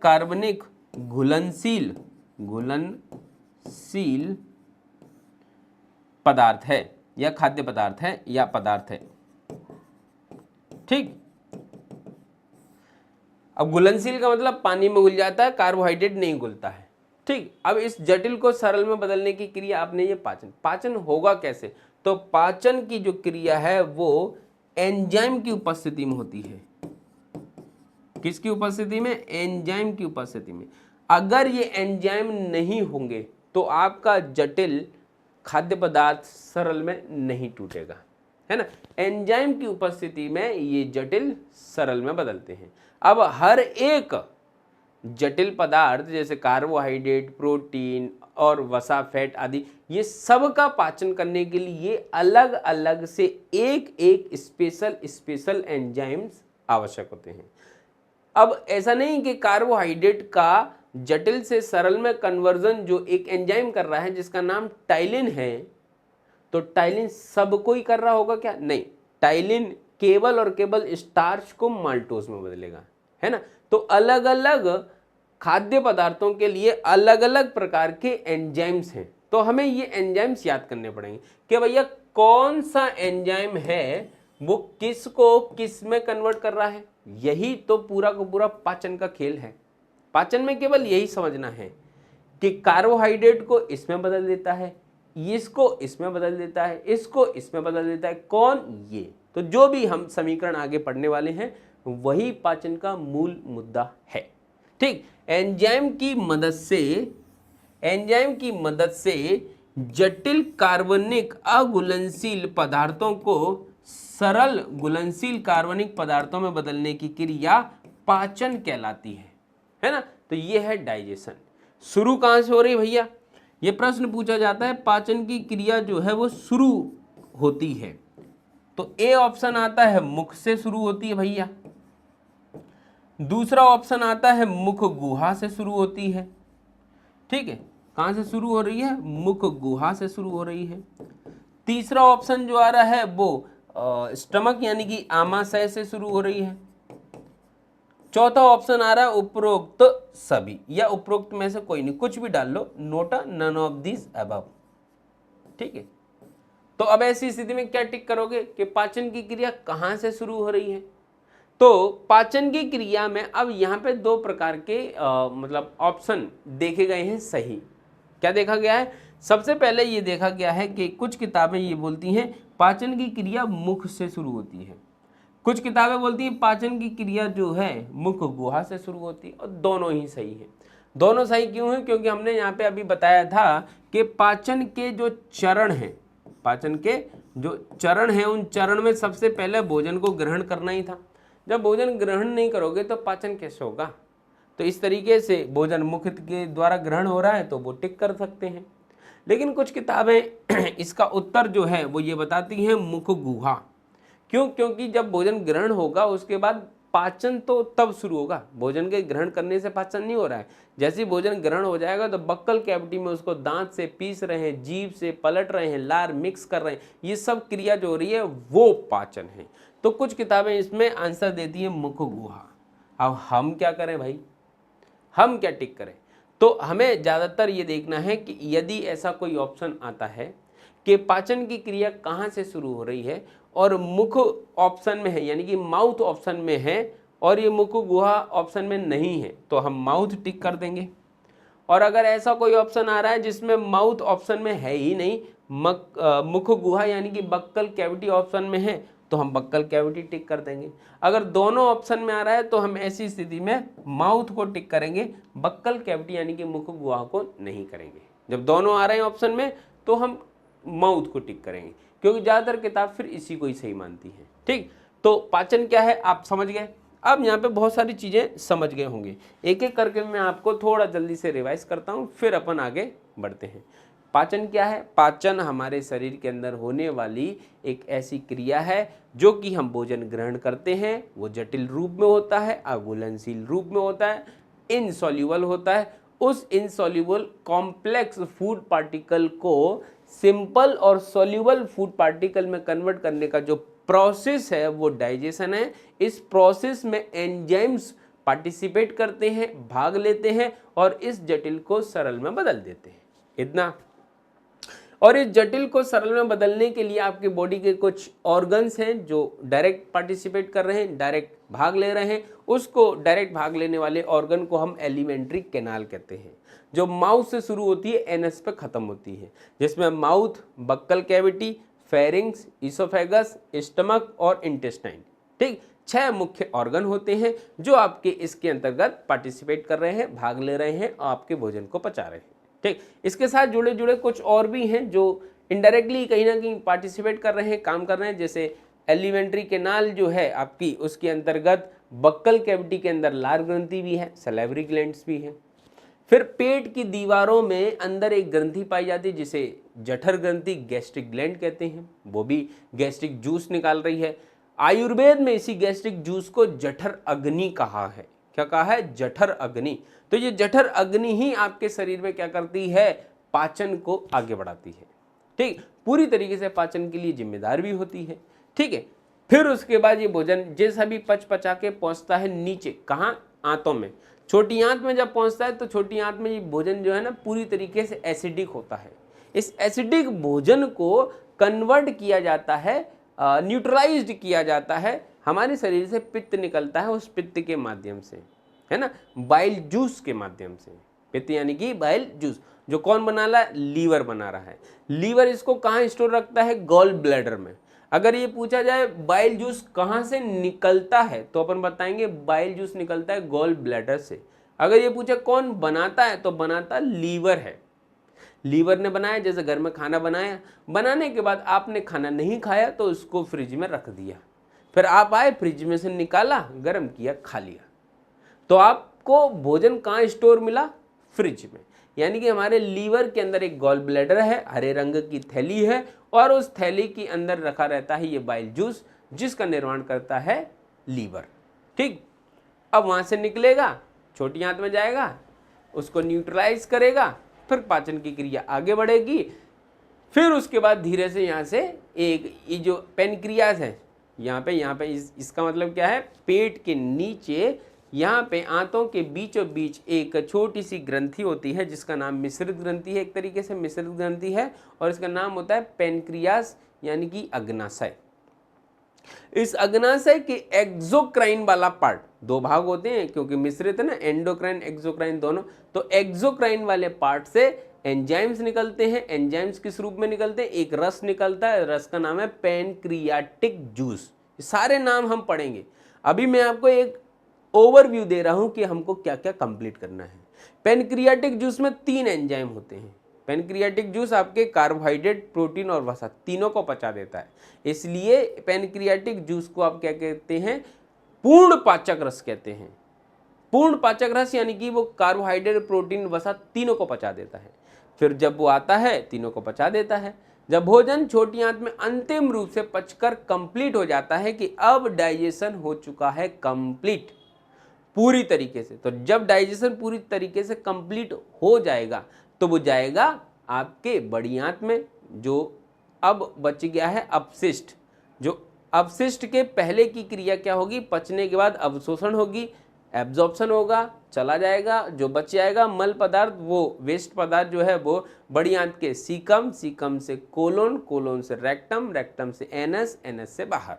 कार्बनिक घुलनशील पदार्थ है, या खाद्य पदार्थ है, या पदार्थ है। ठीक, अब घुलनशील का मतलब पानी में घुल जाता है, कार्बोहाइड्रेट नहीं घुलता है। ठीक, अब इस जटिल को सरल में बदलने की क्रिया आपने ये पाचन होगा कैसे, तो पाचन की जो क्रिया है वो एंजाइम की उपस्थिति में होती है। किसकी उपस्थिति में? एंजाइम की उपस्थिति में। अगर ये एंजाइम नहीं होंगे तो आपका जटिल खाद्य पदार्थ सरल में नहीं टूटेगा, है ना। एंजाइम की उपस्थिति में ये जटिल सरल में बदलते हैं। अब हर एक जटिल पदार्थ जैसे कार्बोहाइड्रेट, प्रोटीन और वसा, फैट आदि, ये सब का पाचन करने के लिए अलग अलग से एक एक स्पेशल एंजाइम्स आवश्यक होते हैं। अब ऐसा नहीं कि कार्बोहाइड्रेट का जटिल से सरल में कन्वर्जन जो एक एंजाइम कर रहा है जिसका नाम टाइलिन है, तो टाइलिन सबको ही कर रहा होगा क्या? नहीं, टाइलिन केवल और केवल स्टार्च को माल्टोज में बदलेगा, है ना। तो अलग अलग खाद्य पदार्थों के लिए अलग अलग प्रकार के एंजाइम्स हैं। तो हमें ये एंजाइम्स याद करने पड़ेंगे कि भैया कौन सा एंजाइम है वो किसको किस में कन्वर्ट कर रहा है। यही तो पूरा का पूरा पाचन का खेल है। पाचन में केवल यही समझना है कि कार्बोहाइड्रेट को इसमें बदल देता है, इसको इसमें बदल देता है, इसको इसमें बदल देता है। कौन? ये। तो जो भी हम समीकरण आगे पढ़ने वाले हैं वही पाचन का मूल मुद्दा है। ठीक, एंजाइम की मदद से जटिल कार्बनिक अघुलनशील पदार्थों को सरल घुलनशील कार्बनिक पदार्थों में बदलने की क्रिया पाचन कहलाती है ना। तो ये है डाइजेशन। शुरू कहां से हो रही भैया? ये प्रश्न पूछा जाता है, पाचन की क्रिया जो है वो शुरू होती है, तो ए ऑप्शन आता है मुख से शुरू होती है भैया। दूसरा ऑप्शन आता है मुख गुहा से शुरू होती है। ठीक है, कहां से शुरू हो रही है? मुख गुहा से शुरू हो रही है। तीसरा ऑप्शन जो आ रहा है वो स्टमक यानी कि आमाशय से शुरू हो रही है। चौथा ऑप्शन आ रहा है उपरोक्त सभी, या उपरोक्त में से कोई नहीं, कुछ भी डाल लो, note none of this above. ठीक है, तो अब ऐसी स्थिति में क्या टिक करोगे कि पाचन की क्रिया कहां से शुरू हो रही है। तो पाचन की क्रिया में अब यहाँ पे दो प्रकार के मतलब ऑप्शन देखे गए हैं सही। क्या देखा गया है? सबसे पहले ये देखा गया है कि कुछ किताबें ये बोलती हैं पाचन की क्रिया मुख से शुरू होती है, कुछ किताबें बोलती हैं पाचन की क्रिया जो है मुख गुहा से शुरू होती है, और दोनों ही सही है। दोनों सही क्यों है? क्योंकि हमने यहाँ पे अभी बताया था कि पाचन के जो चरण हैं, पाचन के जो चरण हैं, उन चरण में सबसे पहले भोजन को ग्रहण करना ही था। जब भोजन ग्रहण नहीं करोगे तो पाचन कैसे होगा? तो इस तरीके से भोजन मुख के द्वारा ग्रहण हो रहा है तो वो टिक कर सकते हैं। लेकिन कुछ किताबें इसका उत्तर जो है वो ये बताती हैं मुख गुहा। क्यों? क्योंकि जब भोजन ग्रहण होगा उसके बाद पाचन तो तब शुरू होगा, भोजन के ग्रहण करने से पाचन नहीं हो रहा है। जैसे ही भोजन ग्रहण हो जाएगा तो बक्कल कैविटी में उसको दांत से पीस रहे हैं, जीभ से पलट रहे हैं, लार मिक्स कर रहे हैं, ये सब क्रिया जो हो रही है वो पाचन है। तो कुछ किताबें इसमें आंसर देती है मुख गुहा। अब हम क्या करें भाई? हम क्या टिक करें? तो हमें ज़्यादातर ये देखना है कि यदि ऐसा कोई ऑप्शन आता है कि पाचन की क्रिया कहाँ से शुरू हो रही है और मुख ऑप्शन में है, यानी कि माउथ ऑप्शन में है, और ये मुख गुहा ऑप्शन में नहीं है, तो हम माउथ टिक कर देंगे। और अगर ऐसा कोई ऑप्शन आ रहा है जिसमें माउथ ऑप्शन में है ही नहीं, मुख गुहा यानी कि बक्कल कैविटी ऑप्शन में है, तो हम बक्कल कैविटी टिक कर देंगे। अगर दोनों ऑप्शन में आ रहा है तो हम ऐसी स्थिति में माउथ को टिक करेंगे, बक्कल कैविटी यानी कि मुख गुहा को नहीं करेंगे। जब दोनों आ रहे हैं ऑप्शन में तो हम माउथ को टिक करेंगे, क्योंकि ज़्यादातर किताब फिर इसी को ही सही मानती है। ठीक, तो पाचन क्या है आप समझ गए। अब यहाँ पे बहुत सारी चीज़ें समझ गए होंगे, एक एक करके मैं आपको थोड़ा जल्दी से रिवाइज करता हूँ, फिर अपन आगे बढ़ते हैं। पाचन क्या है? पाचन हमारे शरीर के अंदर होने वाली एक ऐसी क्रिया है जो कि हम भोजन ग्रहण करते हैं, वो जटिल रूप में होता है, अघुलनशील रूप में होता है, इनसॉल्यूबल होता है। उस इनसॉल्यूबल कॉम्प्लेक्स फूड पार्टिकल को सिंपल और सॉल्यूबल फूड पार्टिकल में कन्वर्ट करने का जो प्रोसेस है वो डाइजेशन है। इस प्रोसेस में एंजाइम्स पार्टिसिपेट करते हैं, भाग लेते हैं और इस जटिल को सरल में बदल देते हैं। इतना। और इस जटिल को सरल में बदलने के लिए आपके बॉडी के कुछ ऑर्गन्स हैं जो डायरेक्ट पार्टिसिपेट कर रहे हैं, डायरेक्ट भाग ले रहे हैं। उसको डायरेक्ट भाग लेने वाले ऑर्गन को हम एलिमेंट्री कैनाल कहते हैं, जो माउथ से शुरू होती है, एनएस पे खत्म होती है, जिसमें mouth, buccal cavity, pharynx, oesophagus, stomach और इंटेस्टाइन, ठीक, 6 मुख्य ऑर्गन होते हैं जो आपके इसके अंतर्गत पार्टिसिपेट कर रहे हैं, भाग ले रहे हैं और आपके भोजन को पचा रहे हैं। ठीक, इसके साथ जुड़े जुड़े कुछ और भी हैं जो इनडायरेक्टली कहीं ना कहीं पार्टिसिपेट कर रहे हैं, काम कर रहे हैं। जैसे एलिमेंट्री कैनाल जो है आपकी, उसके अंतर्गत बक्कल कैविटी के अंदर लार ग्रंथि भी है, सलेवरी ग्लैंड्स भी है। फिर पेट की दीवारों में अंदर एक ग्रंथि पाई जाती है जिसे जठर ग्रंथि, गैस्ट्रिक ग्लैंड कहते हैं, वो भी गैस्ट्रिक जूस निकाल रही है। आयुर्वेद में इसी गैस्ट्रिक जूस को जठर अग्नि कहा है। क्या कहा है? जठर अग्नि। तो ये जठर अग्नि ही आपके शरीर में क्या करती है? पाचन को आगे बढ़ाती है। ठीक, पूरी तरीके से पाचन के लिए जिम्मेदार भी होती है। ठीक है, फिर उसके बाद ये भोजन जैसा भी पच पचा के पहुंचता है नीचे, कहाँ? आंतों में। छोटी आंत में जब पहुंचता है तो छोटी आंत में ये भोजन जो है ना पूरी तरीके से एसिडिक होता है। इस एसिडिक भोजन को कन्वर्ट किया जाता है, न्यूट्रलाइज्ड किया जाता है, हमारे शरीर से पित्त निकलता है उस पित्त के माध्यम से, है ना, बाइल जूस के माध्यम से। पित्त यानी कि बाइल जूस, जो कौन बना रहा है? लीवर बना रहा है। लीवर इसको कहाँ स्टोर रखता है? गॉल ब्लैडर में। अगर ये पूछा जाए बाइल जूस कहाँ से निकलता है तो अपन बताएंगे बाइल जूस निकलता है गॉल ब्लैडर से। अगर ये पूछा कौन बनाता है तो बनाता लीवर है। लीवर ने बनाया, जैसे घर में खाना बनाया, बनाने के बाद आपने खाना नहीं खाया तो उसको फ्रिज में रख दिया, फिर आप आए फ्रिज में से निकाला, गर्म किया, खा लिया, तो आपको भोजन कहाँ स्टोर मिला? फ्रिज में। यानी कि हमारे लीवर के अंदर एक गॉल ब्लैडर है, हरे रंग की थैली है, और उस थैली के अंदर रखा रहता है ये बाइल जूस, जिसका निर्माण करता है लीवर। ठीक, अब वहां से निकलेगा, छोटी आंत में जाएगा, उसको न्यूट्रलाइज करेगा, फिर पाचन की क्रिया आगे बढ़ेगी। फिर उसके बाद धीरे से यहाँ से एक ये जो पेनक्रियाज है यहाँ पे इसका मतलब क्या है? पेट के नीचे यहाँ पे आंतों के बीचों बीच एक छोटी सी ग्रंथि होती है जिसका नाम मिश्रित ग्रंथि है, एक तरीके से मिश्रित ग्रंथि है, और इसका नाम होता है पेनक्रियास यानी कि अग्नाशय। इस अग्नाशय के एक्सोक्राइन वाला पार्ट, दो भाग होते हैं क्योंकि मिश्रित है ना, एंडोक्राइन एक्सोक्राइन दोनों, तो एक्सोक्राइन वाले पार्ट से एंजाइम्स निकलते हैं। एंजाइम्स किस रूप में निकलते हैं? एक रस निकलता है, रस का नाम है पैनक्रियाटिक जूस। सारे नाम हम पढ़ेंगे। अभी मैं आपको एक ओवरव्यू दे रहा हूं कि हमको क्या क्या कंप्लीट करना है। पैनक्रियाटिक जूस में 3 एंजाइम होते हैं। पैनक्रियाटिक जूस आपके कार्बोहाइड्रेट, प्रोटीन और वसा तीनों को पचा देता है, इसलिए पैनक्रियाटिक जूस को आप क्या कहते हैं? पूर्ण पाचक रस कहते हैं। पूर्ण पाचक रस यानी कि वो कार्बोहाइड्रेट, प्रोटीन, वसा तीनों को पचा देता है। फिर जब वो आता है तीनों को पचा देता है। जब भोजन छोटी आंत में अंतिम रूप से पचकर कंप्लीट हो जाता है कि अब डाइजेशन हो चुका है कंप्लीट पूरी तरीके से, तो जब डाइजेशन पूरी तरीके से कंप्लीट हो जाएगा तो वो जाएगा आपके बड़ी आंत में, जो अब बच गया है अपशिष्ट। जो अपशिष्ट के पहले की क्रिया क्या होगी? पचने के बाद अवशोषण होगी, एब्जॉर्प्शन होगा, चला जाएगा, जो बच जाएगा मल पदार्थ, वो वेस्ट पदार्थ जो है वो बड़ी आंत के सीकम, सीकम से कोलोन, कोलोन से रेक्टम, रेक्टम से एनस, एनस से बाहर।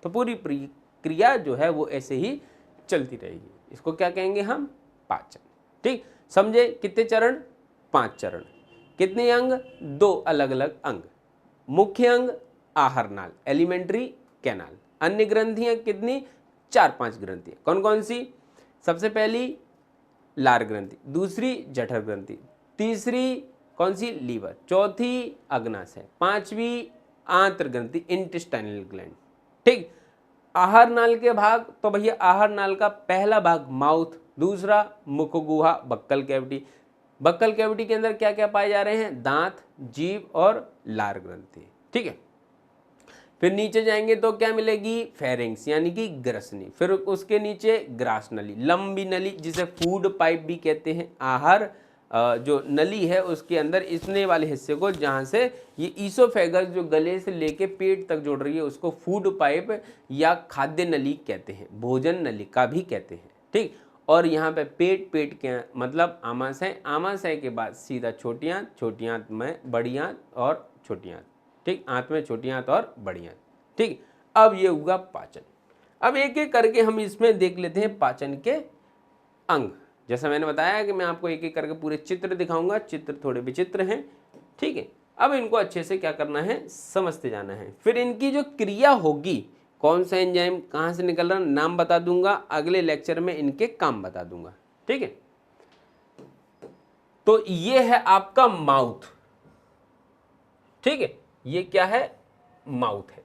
तो पूरी क्रिया जो है वो ऐसे ही चलती रहेगी। इसको क्या कहेंगे हम? पाचन। ठीक, समझे? कितने चरण? 5 चरण। कितने अंग? 2 अलग अलग अंग। मुख्य अंग आहार नाल, एलिमेंट्री कैनाल। अन्य ग्रंथियां कितनी? 4-5 ग्रंथियां। कौन कौन सी? सबसे पहली लार ग्रंथि, दूसरी जठर ग्रंथि, तीसरी कौन सी? लीवर, चौथी अग्नाशय, 5वीं आंत्र ग्रंथि, इंटेस्टाइनल ग्लैंड। ठीक, आहार नाल के भाग, तो भैया आहार नाल का पहला भाग माउथ, दूसरा मुखगुहा, बक्कल कैविटी। बक्कल कैविटी के अंदर क्या क्या पाए जा रहे हैं? दांत, जीभ और लार ग्रंथि। ठीक है, फिर नीचे जाएंगे तो क्या मिलेगी? फेरिंग्स यानी कि ग्रसनी। फिर उसके नीचे ग्रास नली, लंबी नली जिसे फूड पाइप भी कहते हैं। आहार जो नली है उसके अंदर इतने वाले हिस्से को, जहाँ से ये ईसोफेगस जो गले से लेके पेट तक जोड़ रही है उसको फूड पाइप या खाद्य नली कहते हैं, भोजन नलिका भी कहते हैं। ठीक, और यहाँ पे पेट के मतलब आमाशय, आमाशय के बाद सीधा छोटी आंत, छोटी आंत में बड़ी आंत और छोटी आंत। ठीक, आंत में छोटी आंत और बड़ी आंत। ठीक, अब ये हुआ पाचन। अब एक एक करके हम इसमें देख लेते हैं पाचन के अंग। जैसा मैंने बताया कि मैं आपको एक एक करके पूरे चित्र दिखाऊंगा, चित्र थोड़े विचित्र हैं। ठीक है, अब इनको अच्छे से क्या करना है? समझते जाना है। फिर इनकी जो क्रिया होगी कौन सा एंजाइम कहाँ से निकल रहा नाम बता दूंगा, अगले लेक्चर में इनके काम बता दूंगा, ठीक है। तो ये है आपका माउथ, ठीक है, ये क्या है, माउथ है।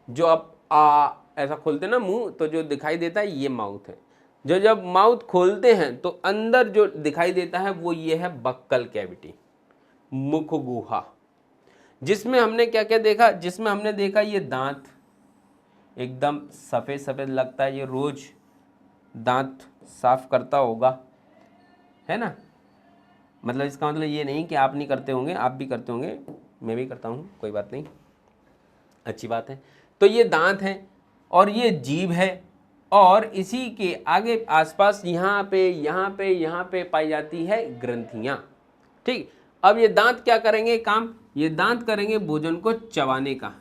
जो आप ऐसा खोलते ना मुंह तो जो दिखाई देता है ये माउथ है। जो जब माउथ खोलते हैं तो अंदर जो दिखाई देता है वो ये है बक्कल कैविटी, मुख गुहा, जिसमें हमने क्या क्या देखा, जिसमें हमने देखा ये दांत एकदम सफेद सफेद लगता है, ये रोज दांत साफ करता होगा, है ना। मतलब इसका मतलब ये नहीं कि आप नहीं करते होंगे, आप भी करते होंगे, मैं भी करता हूँ, कोई बात नहीं, अच्छी बात है। तो ये दांत है और ये जीभ है, और इसी के आगे आसपास यहाँ पे यहाँ पे यहाँ पे पाई जाती है ग्रंथियाँ, ठीक। अब ये दांत क्या करेंगे काम, ये दांत करेंगे भोजन को चबाने का,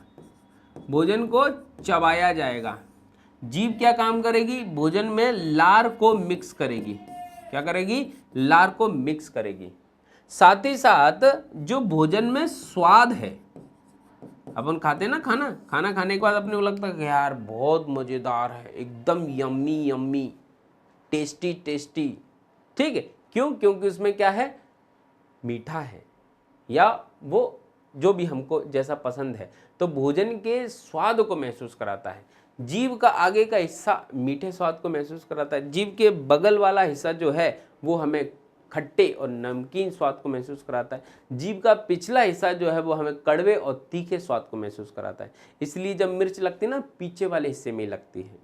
भोजन को चबाया जाएगा। जीभ क्या काम करेगी, भोजन में लार को मिक्स करेगी, क्या करेगी, लार को मिक्स करेगी। साथ ही साथ जो भोजन में स्वाद है, अपन खाते हैं ना खाना, खाना खाने के बाद अपने को लगता है कि यार बहुत मज़ेदार है, एकदम यम्मी यम्मी, टेस्टी टेस्टी, ठीक है। क्यों, क्योंकि उसमें क्या है, मीठा है, या वो जो भी हमको जैसा पसंद है, तो भोजन के स्वाद को महसूस कराता है। जीभ का आगे का हिस्सा मीठे स्वाद को महसूस कराता है, जीभ के बगल वाला हिस्सा जो है वो हमें खट्टे और नमकीन स्वाद को महसूस कराता है, जीभ का पिछला हिस्सा जो है वो हमें कड़वे और तीखे स्वाद को महसूस कराता है। इसलिए जब मिर्च लगती है ना, पीछे वाले हिस्से में लगती है,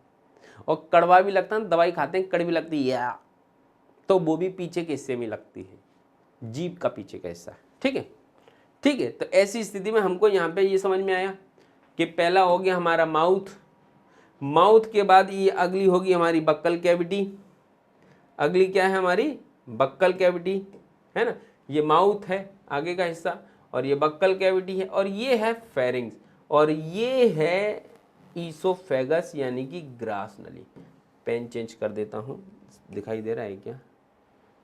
और कड़वा भी लगता है, दवाई खाते हैं कड़वी लगती है, तो वो भी पीछे के हिस्से में लगती है, जीभ का पीछे का हिस्सा, ठीक है, ठीक है। तो ऐसी स्थिति में हमको यहाँ पे ये समझ में आया कि पहला हो गया हमारा माउथ, माउथ के बाद ये अगली होगी हमारी बक्कल कैविटी, अगली क्या है हमारी बक्कल कैविटी, है ना। ये माउथ है आगे का हिस्सा, और ये बक्कल कैविटी है, और ये है फेरिंग्स, और ये है ईसोफेगस यानी कि ग्रास नली। पेन चेंज कर देता हूँ, दिखाई दे रहा है क्या,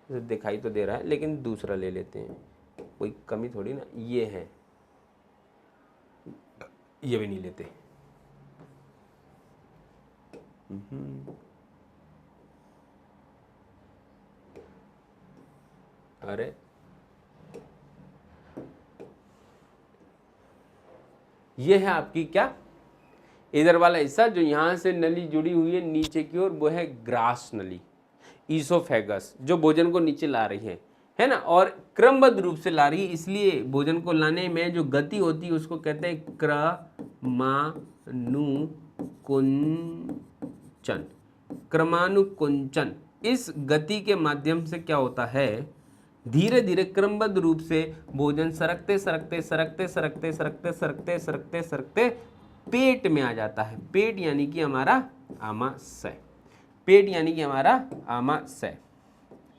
दिखाई तो दे रहा है लेकिन दूसरा ले लेते हैं, कोई कमी थोड़ी ना, ये है, ये भी नहीं लेते। अरे ये है आपकी क्या, इधर वाला हिस्सा जो यहां से नली जुड़ी हुई है नीचे की ओर, वो है ग्रास नली, ईसोफेगस, जो भोजन को नीचे ला रही है ना, और क्रमबद्ध रूप से ला रही है, इसलिए भोजन को लाने में जो गति होती है उसको कहते हैं क्रमानुकुंचन, क्रमानुकुंचन। इस गति के माध्यम से क्या होता है, धीरे धीरे क्रमबद्ध रूप से भोजन सरकते सरकते सरकते सरकते सरकते सरकते सरकते सरकते पेट में आ जाता है। पेट यानी कि हमारा आमाशय, पेट यानी कि हमारा आमाशय,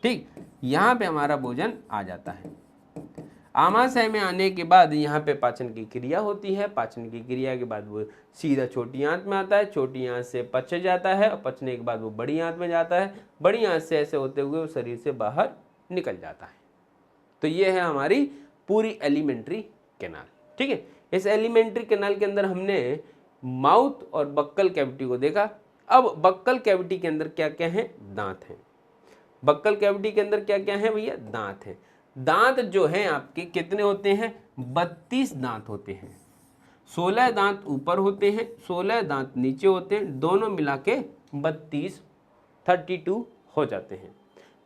ठीक, यहाँ पे हमारा भोजन आ जाता है। आमाशय में आने के बाद यहाँ पे पाचन की क्रिया होती है, पाचन की क्रिया के बाद वो सीधा छोटी आंत में आता है, छोटी आंत से पच जाता है, और पचने के बाद वो बड़ी आंत में जाता है, बड़ी आंत से ऐसे होते हुए वो शरीर से बाहर निकल जाता है। तो ये है हमारी पूरी एलिमेंट्री कैनाल, ठीक है। इस एलिमेंट्री कैनाल के अंदर हमने माउथ और बक्कल कैविटी को देखा। अब बक्कल कैविटी के अंदर क्या क्या है, दांत हैं। बक्कल कैविटी के अंदर क्या क्या है भैया, दांत हैं। दांत जो हैं आपके कितने होते हैं, 32 दांत होते हैं। 16 दांत ऊपर होते हैं, 16 दांत नीचे होते हैं, दोनों मिला के 32 हो जाते हैं।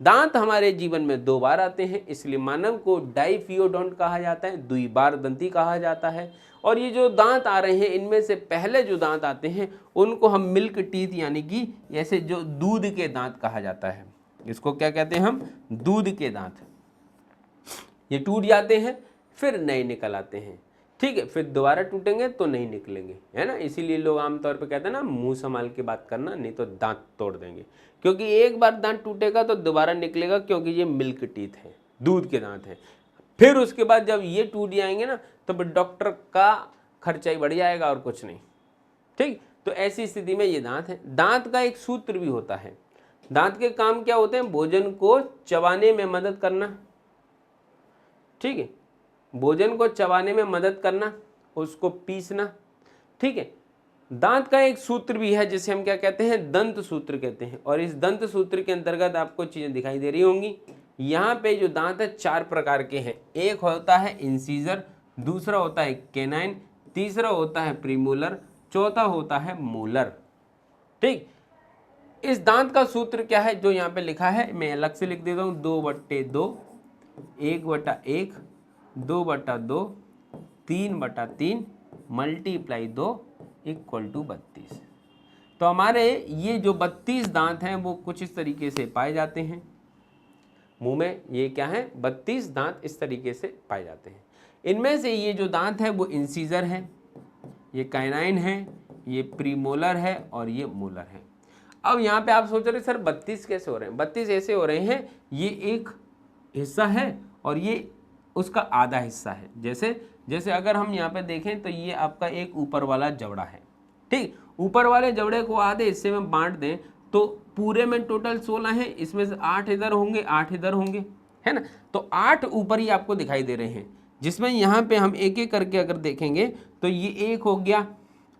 दांत हमारे जीवन में 2 बार आते हैं, इसलिए मानव को डाइफियोडोंट कहा जाता है, द्विबार दंती कहा जाता है। और ये जो दांत आ रहे हैं, इनमें से पहले जो दांत आते हैं उनको हम मिल्क टीथ यानी कि ऐसे जो दूध के दांत कहा जाता है। इसको क्या कहते हैं हम, दूध के दांत। ये टूट जाते हैं फिर नए निकल आते हैं, ठीक है, फिर दोबारा टूटेंगे तो नहीं निकलेंगे, है ना। इसीलिए लोग आमतौर पे कहते हैं ना, मुंह संभाल के बात करना नहीं तो दांत तोड़ देंगे, क्योंकि एक बार दांत टूटेगा तो दोबारा निकलेगा, क्योंकि ये मिल्क टीथ है, दूध के दांत हैं। फिर उसके बाद जब ये टूट जाएंगे ना तो फिर डॉक्टर का खर्चा ही बढ़ जाएगा और कुछ नहीं, ठीक। तो ऐसी स्थिति में ये दांत है। दांत का एक सूत्र भी होता है। दांत के काम क्या होते हैं, भोजन को चबाने में मदद करना, ठीक है, भोजन को चबाने में मदद करना, उसको पीसना, ठीक है, दांत का एक सूत्र भी है जिसे हम क्या कहते हैं, दंत सूत्र कहते हैं। और इस दंत सूत्र के अंतर्गत आपको चीजें दिखाई दे रही होंगी। यहाँ पे जो दांत है 4 प्रकार के हैं। एक होता है इंसीजर, दूसरा होता है कैनाइन, तीसरा होता है प्रीमोलर, चौथा होता है मोलर। ठीक, इस दांत का सूत्र क्या है जो यहाँ पे लिखा है, मैं अलग से लिख देता हूँ, 2/2, 1/1, 2/2, 3/3 मल्टीप्लाई 2 इक्वल टू 32। तो हमारे ये जो 32 दांत हैं वो कुछ इस तरीके से पाए जाते हैं मुंह में। ये क्या है, 32 दांत इस तरीके से पाए जाते हैं। इनमें से ये जो दांत है वो इंसीजर है, ये काइनाइन है, ये प्रीमोलर है और ये मोलर है। अब यहाँ पे आप सोच रहे सर 32 कैसे हो रहे हैं? 32 ऐसे हो रहे हैं, ये एक हिस्सा है और ये उसका आधा हिस्सा है। जैसे अगर हम यहाँ पे देखें तो ये आपका एक ऊपर वाला जबड़ा है। ठीक, ऊपर वाले जबड़े को आधे हिस्से में बांट दें तो पूरे में टोटल 16 है, इसमें से 8 इधर होंगे, 8 इधर होंगे, है ना। तो 8 ऊपर ही आपको दिखाई दे रहे हैं, जिसमें यहाँ पे हम एक एक करके अगर देखेंगे तो ये एक हो गया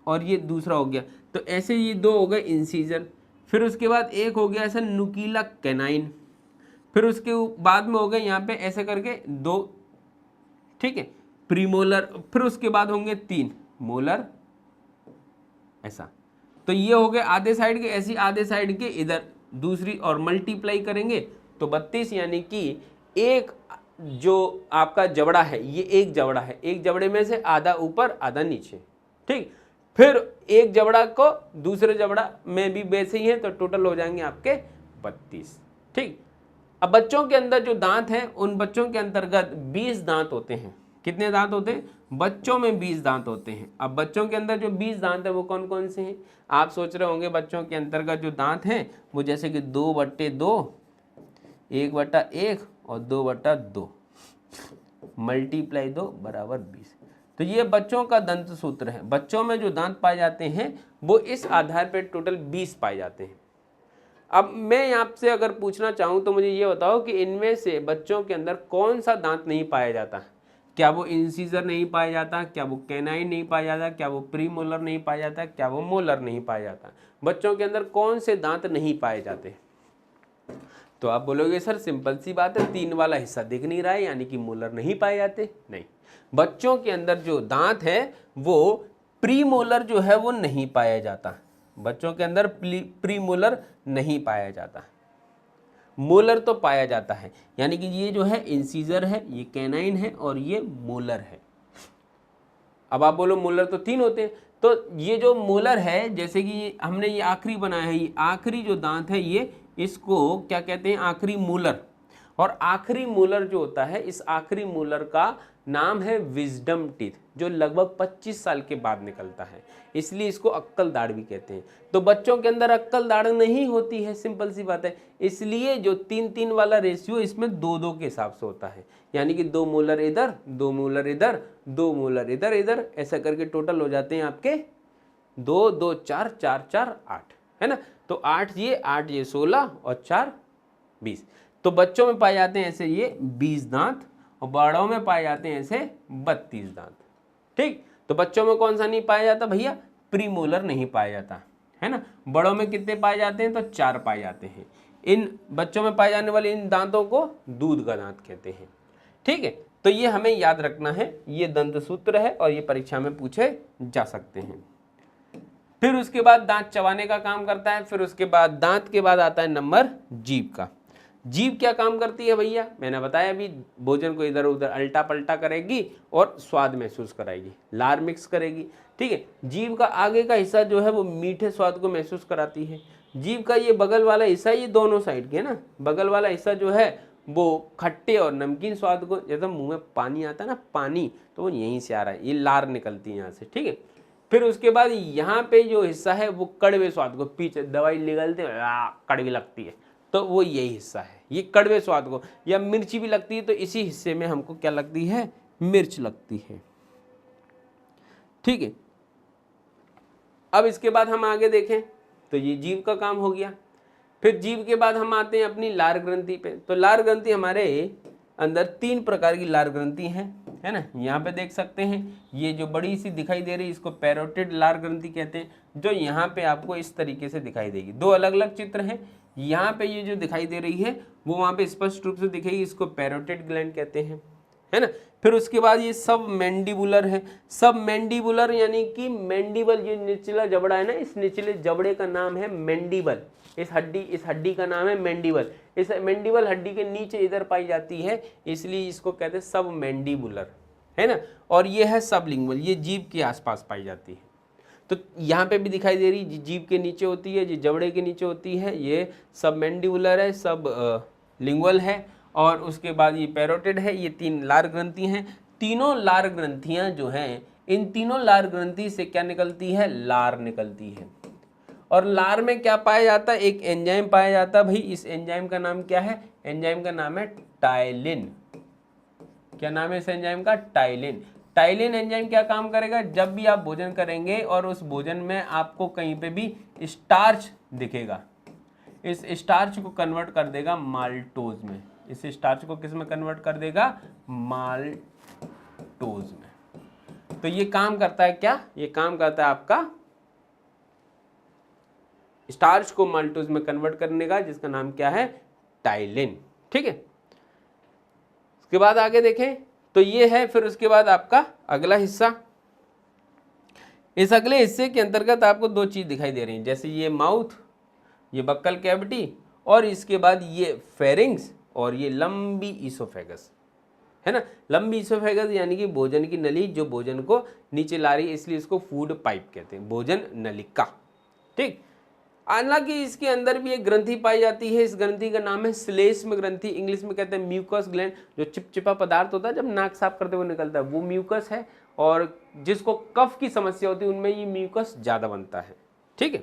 और ये दूसरा हो गया। तो ऐसे ये 2 हो गए इंसीजर, फिर उसके बाद एक हो गया ऐसा नुकीला कैनाइन, फिर उसके बाद में हो गए यहाँ पे ऐसे करके 2, ठीक है, प्रीमोलर, फिर उसके बाद होंगे 3 मोलर, ऐसा। तो ये हो गए आधे साइड के, ऐसी आधे साइड के इधर दूसरी और मल्टीप्लाई करेंगे तो 32, यानी कि एक जो आपका जबड़ा है ये एक जबड़ा है, एक जबड़े में से आधा ऊपर आधा नीचे। ठीक, फिर एक जबड़ा को दूसरे जबड़ा में भी वैसे ही है, तो टोटल हो जाएंगे आपके 32। ठीक, अब बच्चों के अंदर जो दांत हैं उन बच्चों के अंतर्गत 20 दांत होते हैं। कितने दांत होते हैं? बच्चों में 20 दांत होते हैं। अब बच्चों के अंदर जो 20 दांत है वो कौन कौन से हैं? आप सोच रहे होंगे बच्चों के अंतर्गत जो दांत हैं वो जैसे कि 2/2, 1/1 और 2/2 मल्टीप्लाई 2 बराबर 20। तो ये बच्चों का दंत सूत्र है। बच्चों में जो दांत पाए जाते हैं वो इस आधार पर टोटल 20 पाए जाते हैं। अब मैं आपसे अगर पूछना चाहूँ तो मुझे ये बताओ कि इनमें से बच्चों के अंदर कौन सा दांत नहीं पाया जाता? क्या वो इंसीजर नहीं पाया जाता? क्या वो कैनाइन नहीं पाया जाता? क्या वो प्रीमोलर नहीं पाया जाता? क्या वो मोलर नहीं पाया जाता? बच्चों के अंदर कौन से दांत नहीं पाए जाते? तो आप बोलोगे सर सिंपल सी बात है, 3 वाला हिस्सा दिख नहीं रहा है, यानी कि मोलर नहीं पाए जाते। नहीं, बच्चों के अंदर जो दांत है वो प्रीमोलर जो है वो नहीं पाया जाता। बच्चों के अंदर प्रीमोलर नहीं पाया जाता, मोलर तो पाया जाता है। यानी कि ये जो है इंसीजर है, ये कैनाइन है और ये मोलर है। अब आप बोलो मोलर तो 3 होते हैं, तो ये जो मोलर है, जैसे कि हमने ये आखिरी बनाया है, ये आखिरी जो दांत है ये, इसको क्या कहते हैं? आखिरी मोलर। और आखिरी मोलर जो होता है, इस आखिरी मोलर का नाम है विजडम टीथ, जो लगभग 25 साल के बाद निकलता है, इसलिए इसको अक्कल दाढ़ भी कहते हैं। तो बच्चों के अंदर अक्कल दाढ़ नहीं होती है, सिंपल सी बात है। इसलिए जो 3-3 वाला रेशियो इसमें 2-2 के हिसाब से होता है, यानी कि 2 मोलर इधर, 2 मोलर इधर, 2 मोलर इधर इधर, ऐसा करके टोटल हो जाते हैं आपके 2 2 4 4 4 8, है ना। तो 8 ये 16 और 4 20। तो बच्चों में पाए जाते हैं ऐसे ये 20 दांत और बड़ों में पाए जाते हैं ऐसे 32 दांत। ठीक, तो बच्चों में कौन सा नहीं पाया जाता भैया? प्रीमोलर नहीं पाया जाता, है ना। बड़ों में कितने पाए जाते हैं? तो 4 पाए जाते हैं। इन बच्चों में पाए जाने वाले इन दांतों को दूध का दांत कहते हैं। ठीक है, तो ये हमें याद रखना है, ये दंत सूत्र है और ये परीक्षा में पूछे जा सकते हैं। फिर उसके बाद दांत चबाने का काम करता है। फिर उसके बाद दांत के बाद आता है नंबर जीभ का। जीभ क्या काम करती है भैया? मैंने बताया अभी, भोजन को इधर उधर अल्टा पलटा करेगी और स्वाद महसूस कराएगी, लार मिक्स करेगी। ठीक है, जीभ का आगे का हिस्सा जो है वो मीठे स्वाद को महसूस कराती है। जीभ का ये बगल वाला हिस्सा, ये दोनों साइड के है ना, बगल वाला हिस्सा जो है वो खट्टे और नमकीन स्वाद को, जैसे मुंह में पानी आता है ना, पानी, तो वो यहीं से आ रहा है, ये लार निकलती है यहाँ से। ठीक है, फिर उसके बाद यहाँ पे जो हिस्सा है वो कड़वे स्वाद को, पीछे दवाई निकलते कड़वी लगती है, तो वो यही हिस्सा है, ये कड़वे स्वाद को, या मिर्ची भी लगती है तो इसी हिस्से में हमको क्या लगती है? मिर्च लगती है। ठीक है, अब इसके बाद हम आगे देखें तो ये जीभ का काम हो गया। फिर जीभ के बाद हम आते हैं अपनी लार ग्रंथि पे। तो लार ग्रंथि हमारे अंदर 3 प्रकार की लार ग्रंथि हैं। है ना। यहाँ पे देख सकते हैं ये जो बड़ी सी दिखाई दे रही है इसको पैरोटिड लार ग्रंथि कहते हैं, जो यहाँ पे आपको इस तरीके से दिखाई देगी। दो अलग अलग चित्र हैं, यहाँ पे ये जो दिखाई दे रही है वो वहाँ पे स्पष्ट रूप से दिखेगी, इसको पैरोटिड ग्लैंड कहते हैं, है ना। फिर उसके बाद ये सब मैंडिबुलर है। सब मैंडिबुलर यानी कि मैंडिबल, ये निचला जबड़ा है ना, इस निचले जबड़े का नाम है मैंडिबल। इस हड्डी का नाम है मैंडिबल। इस मैंडिबल हड्डी के नीचे इधर पाई जाती है, इसलिए इसको कहते हैं सब मैंडिबुलर, है ना। और ये है सबलिंगुअल, ये जीभ के आसपास पाई जाती है। तो यहाँ पे भी दिखाई दे रही, जीभ के नीचे होती है, ये जबड़े के नीचे होती है, ये सब मैंडिबुलर है, सब लिंगुअल है। और उसके बाद ये पैरोटिड है। ये तीन लार ग्रंथि हैं। तीनों लार ग्रंथियां जो हैं, इन तीनों लार ग्रंथि से क्या निकलती है, लार निकलती है। और लार में क्या पाया जाता है, एक एंजाइम पाया जाता है भाई। इस एंजाइम का नाम क्या है, एंजाइम का नाम है टाइलिन। क्या नाम है इस एंजाइम का, टाइलिन। टाइलिन एंजाइम क्या काम करेगा, जब भी आप भोजन करेंगे और उस भोजन में आपको कहीं पे भी स्टार्च दिखेगा, इस स्टार्च को कन्वर्ट कर देगा माल्टोज में। इस स्टार्च को किस में कन्वर्ट कर देगा, माल्टोज में। तो ये काम करता है क्या, ये काम करता है आपका स्टार्च को माल्टोज में कन्वर्ट करने का, जिसका नाम क्या है, टाइलिन। ठीक है। उसके बाद आगे देखें तो ये है। फिर उसके बाद आपका अगला हिस्सा, इस अगले हिस्से के अंतर्गत आपको दो चीज दिखाई दे रही हैं, जैसे ये माउथ, ये बक्कल कैविटी, और इसके बाद ये फेरिंग्स और ये लंबी ईसोफेगस, है ना। लंबी ईसोफेगस यानी कि भोजन की नली जो भोजन को नीचे ला रही है, इसलिए इसको फूड पाइप कहते हैं, भोजन नलिका। ठीक। हालांकि इसके अंदर भी एक ग्रंथि पाई जाती है, इस ग्रंथि का नाम है श्लेष्म ग्रंथि, इंग्लिश में कहते हैं म्यूकस ग्लैंड। जो चिपचिपा पदार्थ होता है जब नाक साफ करते हुए निकलता है वो म्यूकस है, और जिसको कफ की समस्या होती है उनमें ये म्यूकस ज्यादा बनता है। ठीक है।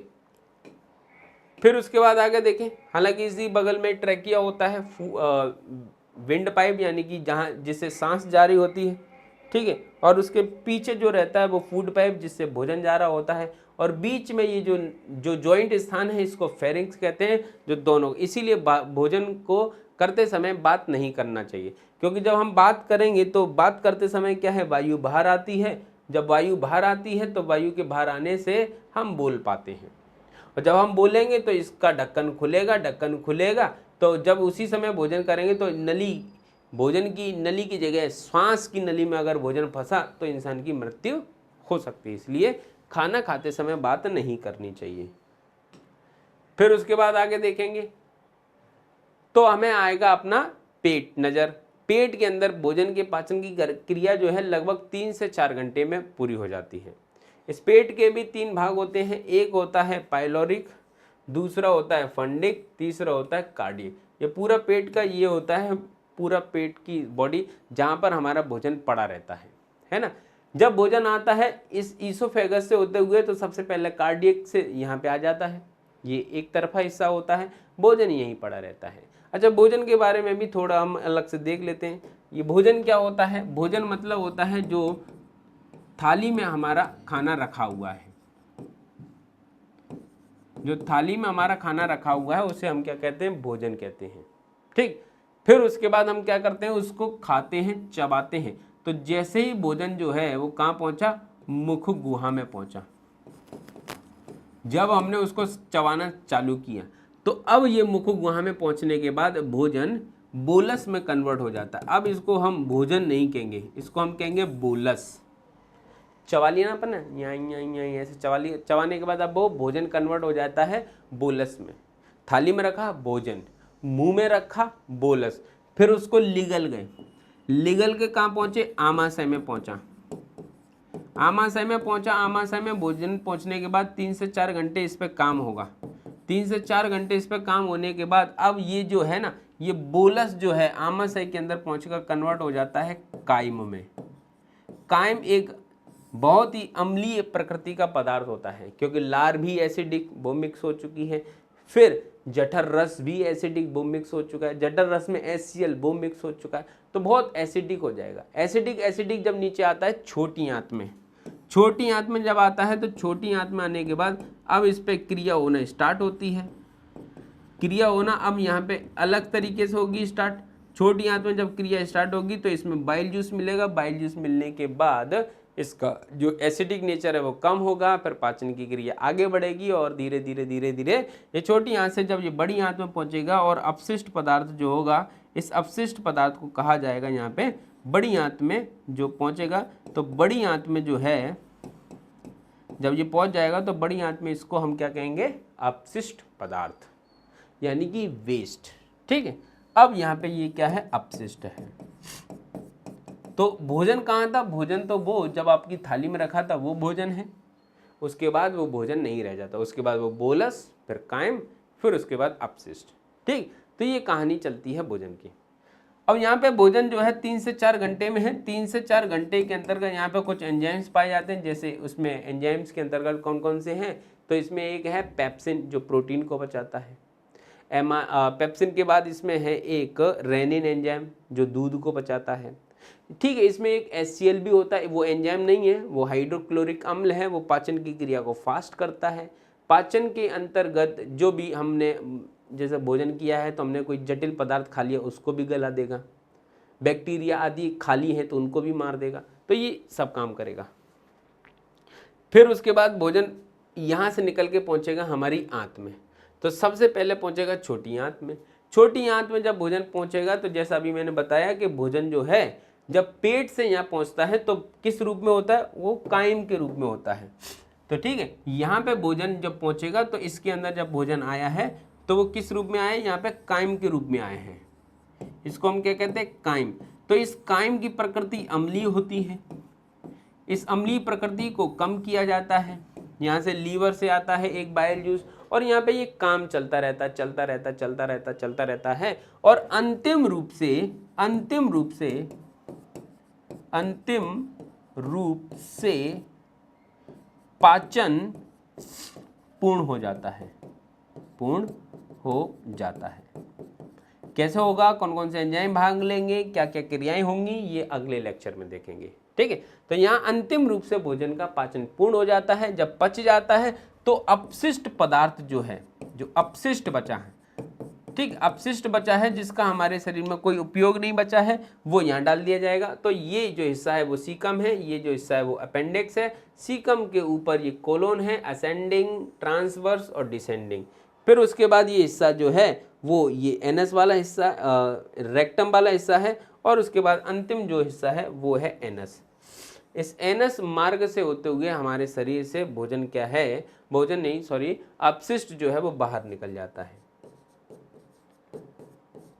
फिर उसके बाद आगे देखें, हालांकि इसी बगल में ट्रैकिया होता है, विंड पाइप यानी कि जहाँ जिससे सांस जारी होती है। ठीक है। और उसके पीछे जो रहता है वो फूड पाइप, जिससे भोजन जा रहा होता है। और बीच में ये जो जॉइंट स्थान है इसको फेरिंग्स कहते हैं, जो दोनों, इसीलिए भोजन को करते समय बात नहीं करना चाहिए, क्योंकि जब हम बात करेंगे तो बात करते समय क्या है, वायु बाहर आती है। जब वायु बाहर आती है तो वायु के बाहर आने से हम बोल पाते हैं, और जब हम बोलेंगे तो इसका ढक्कन खुलेगा। तो जब उसी समय भोजन करेंगे तो नली, भोजन की नली की जगह श्वास की नली में अगर भोजन फंसा तो इंसान की मृत्यु हो सकती है, इसलिए खाना खाते समय बात नहीं करनी चाहिए। फिर उसके बाद आगे देखेंगे तो हमें आएगा अपना पेट नजर। पेट के अंदर भोजन के पाचन की क्रिया जो है लगभग 3 से 4 घंटे में पूरी हो जाती है। इस पेट के भी 3 भाग होते हैं, एक होता है पाइलोरिक, दूसरा होता है फंडिक, तीसरा होता है कार्डियक। ये पूरा पेट का ये होता है, पूरा पेट की बॉडी जहाँ पर हमारा भोजन पड़ा रहता है ना। जब भोजन आता है इस ईसोफेगस से होते हुए तो सबसे पहले कार्डियक से यहाँ पे आ जाता है, ये एक तरफा हिस्सा होता है, भोजन यहीं पड़ा रहता है। अच्छा, भोजन के बारे में भी थोड़ा हम अलग से देख लेते हैं। ये भोजन क्या होता है, भोजन मतलब होता है जो थाली में हमारा खाना रखा हुआ है, जो थाली में हमारा खाना रखा हुआ है उसे हम क्या कहते हैं, भोजन कहते हैं। ठीक। फिर उसके बाद हम क्या करते हैं, उसको खाते हैं, चबाते हैं। तो जैसे ही भोजन जो है वो कहाँ पहुंचा, मुख गुहा में पहुंचा। जब हमने उसको चबाना चालू किया तो अब ये मुख गुहा में पहुंचने के बाद भोजन बोलस में कन्वर्ट हो जाता है। अब इसको हम भोजन नहीं कहेंगे, इसको हम कहेंगे बोलस। चबा लिया ना अपन ने, यहाँ ऐसे चबा लिया, चबाने के बाद अब वो भोजन कन्वर्ट हो जाता है बोलस में। थाली में रखा भोजन, मुंह में रखा बोलस, फिर उसको लिगल गए, लिगल के कहाँ पहुंचे, आमाशय में पहुंचा, आमाशय में पहुंचा। आमाशय में भोजन पहुंचने के बाद 3 से 4 घंटे इस पे काम होगा। 3 से 4 घंटे इस पे काम होने के बाद अब ये जो है ना, ये बोलस जो है आमाशय के अंदर पहुंचकर कन्वर्ट हो जाता है काइम में। काइम एक बहुत ही अम्लीय प्रकृति का पदार्थ होता है, क्योंकि लार भी एसिडिक, वो मिक्स हो चुकी है। फिर जठर रस भी एसिडिक, वो मिक्स हो चुका है। जठर रस में HCl वो मिक्स हो चुका है, तो बहुत एसिडिक हो जाएगा। एसिडिक जब नीचे आता है छोटी आंत में, छोटी आंत में जब आता है तो छोटी आंत में आने के बाद अब इस पे क्रिया होना स्टार्ट होती है। क्रिया होना अब यहाँ पे अलग तरीके से होगी स्टार्ट। छोटी आंत में जब क्रिया स्टार्ट होगी तो इसमें बाइल जूस मिलेगा, बाइल जूस मिलने के बाद इसका जो एसिडिक नेचर है वो कम होगा, फिर पाचन की क्रिया आगे बढ़ेगी और धीरे धीरे धीरे धीरे ये छोटी आंत से जब ये बड़ी आंत में पहुंचेगा और अपशिष्ट पदार्थ जो होगा, इस अपशिष्ट पदार्थ को कहा जाएगा यहाँ पे बड़ी आंत में जो पहुंचेगा। तो बड़ी आंत में जो है जब ये पहुंच जाएगा तो बड़ी आंत में इसको हम क्या कहेंगे, अपशिष्ट पदार्थ यानी कि वेस्ट। ठीक है, अब यहाँ पे ये क्या है, अपशिष्ट है। तो भोजन कहाँ था, भोजन तो वो जब आपकी थाली में रखा था वो भोजन है, उसके बाद वो भोजन नहीं रह जाता, उसके बाद वो बोलस, फिर कायम, फिर उसके बाद अपशिष्ट। ठीक, तो ये कहानी चलती है भोजन की। अब यहाँ पे भोजन जो है 3 से 4 घंटे में है। 3 से 4 घंटे के अंतर्गत यहाँ पे कुछ एंजाइम्स पाए जाते हैं। जैसे उसमें एंजाइम्स के अंतर्गत कौन कौन से हैं, तो इसमें एक है पेप्सिन जो प्रोटीन को पचाता है। पेप्सिन के बाद इसमें है एक रेनिन एंजाइम जो दूध को पचाता है। ठीक है, इसमें एक HCl भी होता है, वो एंजाइम नहीं है, वो हाइड्रोक्लोरिक अम्ल है, वो पाचन की क्रिया को फास्ट करता है। पाचन के अंतर्गत जो भी हमने जैसे भोजन किया है तो हमने कोई जटिल पदार्थ खा लिया उसको भी गला देगा, बैक्टीरिया आदि खाली है तो उनको भी मार देगा, तो ये सब काम करेगा। फिर उसके बाद भोजन यहाँ से निकल के पहुँचेगा हमारी आंत में। तो सबसे पहले पहुँचेगा छोटी आंत में। छोटी आंत में जब भोजन पहुँचेगा तो जैसा अभी मैंने बताया कि भोजन जो है जब पेट से यहाँ पहुँचता है तो किस रूप में होता है, वो कायम के रूप में होता है। तो ठीक है, यहाँ पे भोजन जब पहुँचेगा तो इसके अंदर जब भोजन आया है तो वो किस रूप में आया है, यहाँ पे कायम के रूप में आए हैं। इसको हम क्या कहते हैं, कायम। तो इस कायम की प्रकृति अम्लीय होती है। इस अम्लीय प्रकृति को कम किया जाता है। यहाँ से लीवर से आता है एक बाइल जूस और यहाँ पे ये काम चलता रहता है और अंतिम रूप से पाचन पूर्ण हो जाता है। कैसे होगा, कौन कौन से एंजाइम भाग लेंगे, क्या क्या क्रियाएं होंगी, ये अगले लेक्चर में देखेंगे। ठीक है, तो यहाँ अंतिम रूप से भोजन का पाचन पूर्ण हो जाता है। जब पच जाता है तो अपशिष्ट पदार्थ जो है, जो अपशिष्ट बचा है, ठीक, अपशिष्ट बचा है जिसका हमारे शरीर में कोई उपयोग नहीं बचा है, वो यहाँ डाल दिया जाएगा। तो ये जो हिस्सा है वो सीकम है, ये जो हिस्सा है वो अपेंडिक्स है। सीकम के ऊपर ये कोलोन है, असेंडिंग, ट्रांसवर्स और डिसेंडिंग। फिर उसके बाद ये हिस्सा जो है वो ये एनस वाला हिस्सा, रेक्टम वाला हिस्सा है और उसके बाद अंतिम जो हिस्सा है वो है एनस। इस एनस मार्ग से होते हुए हमारे शरीर से भोजन क्या है, अपशिष्ट जो है वो बाहर निकल जाता है।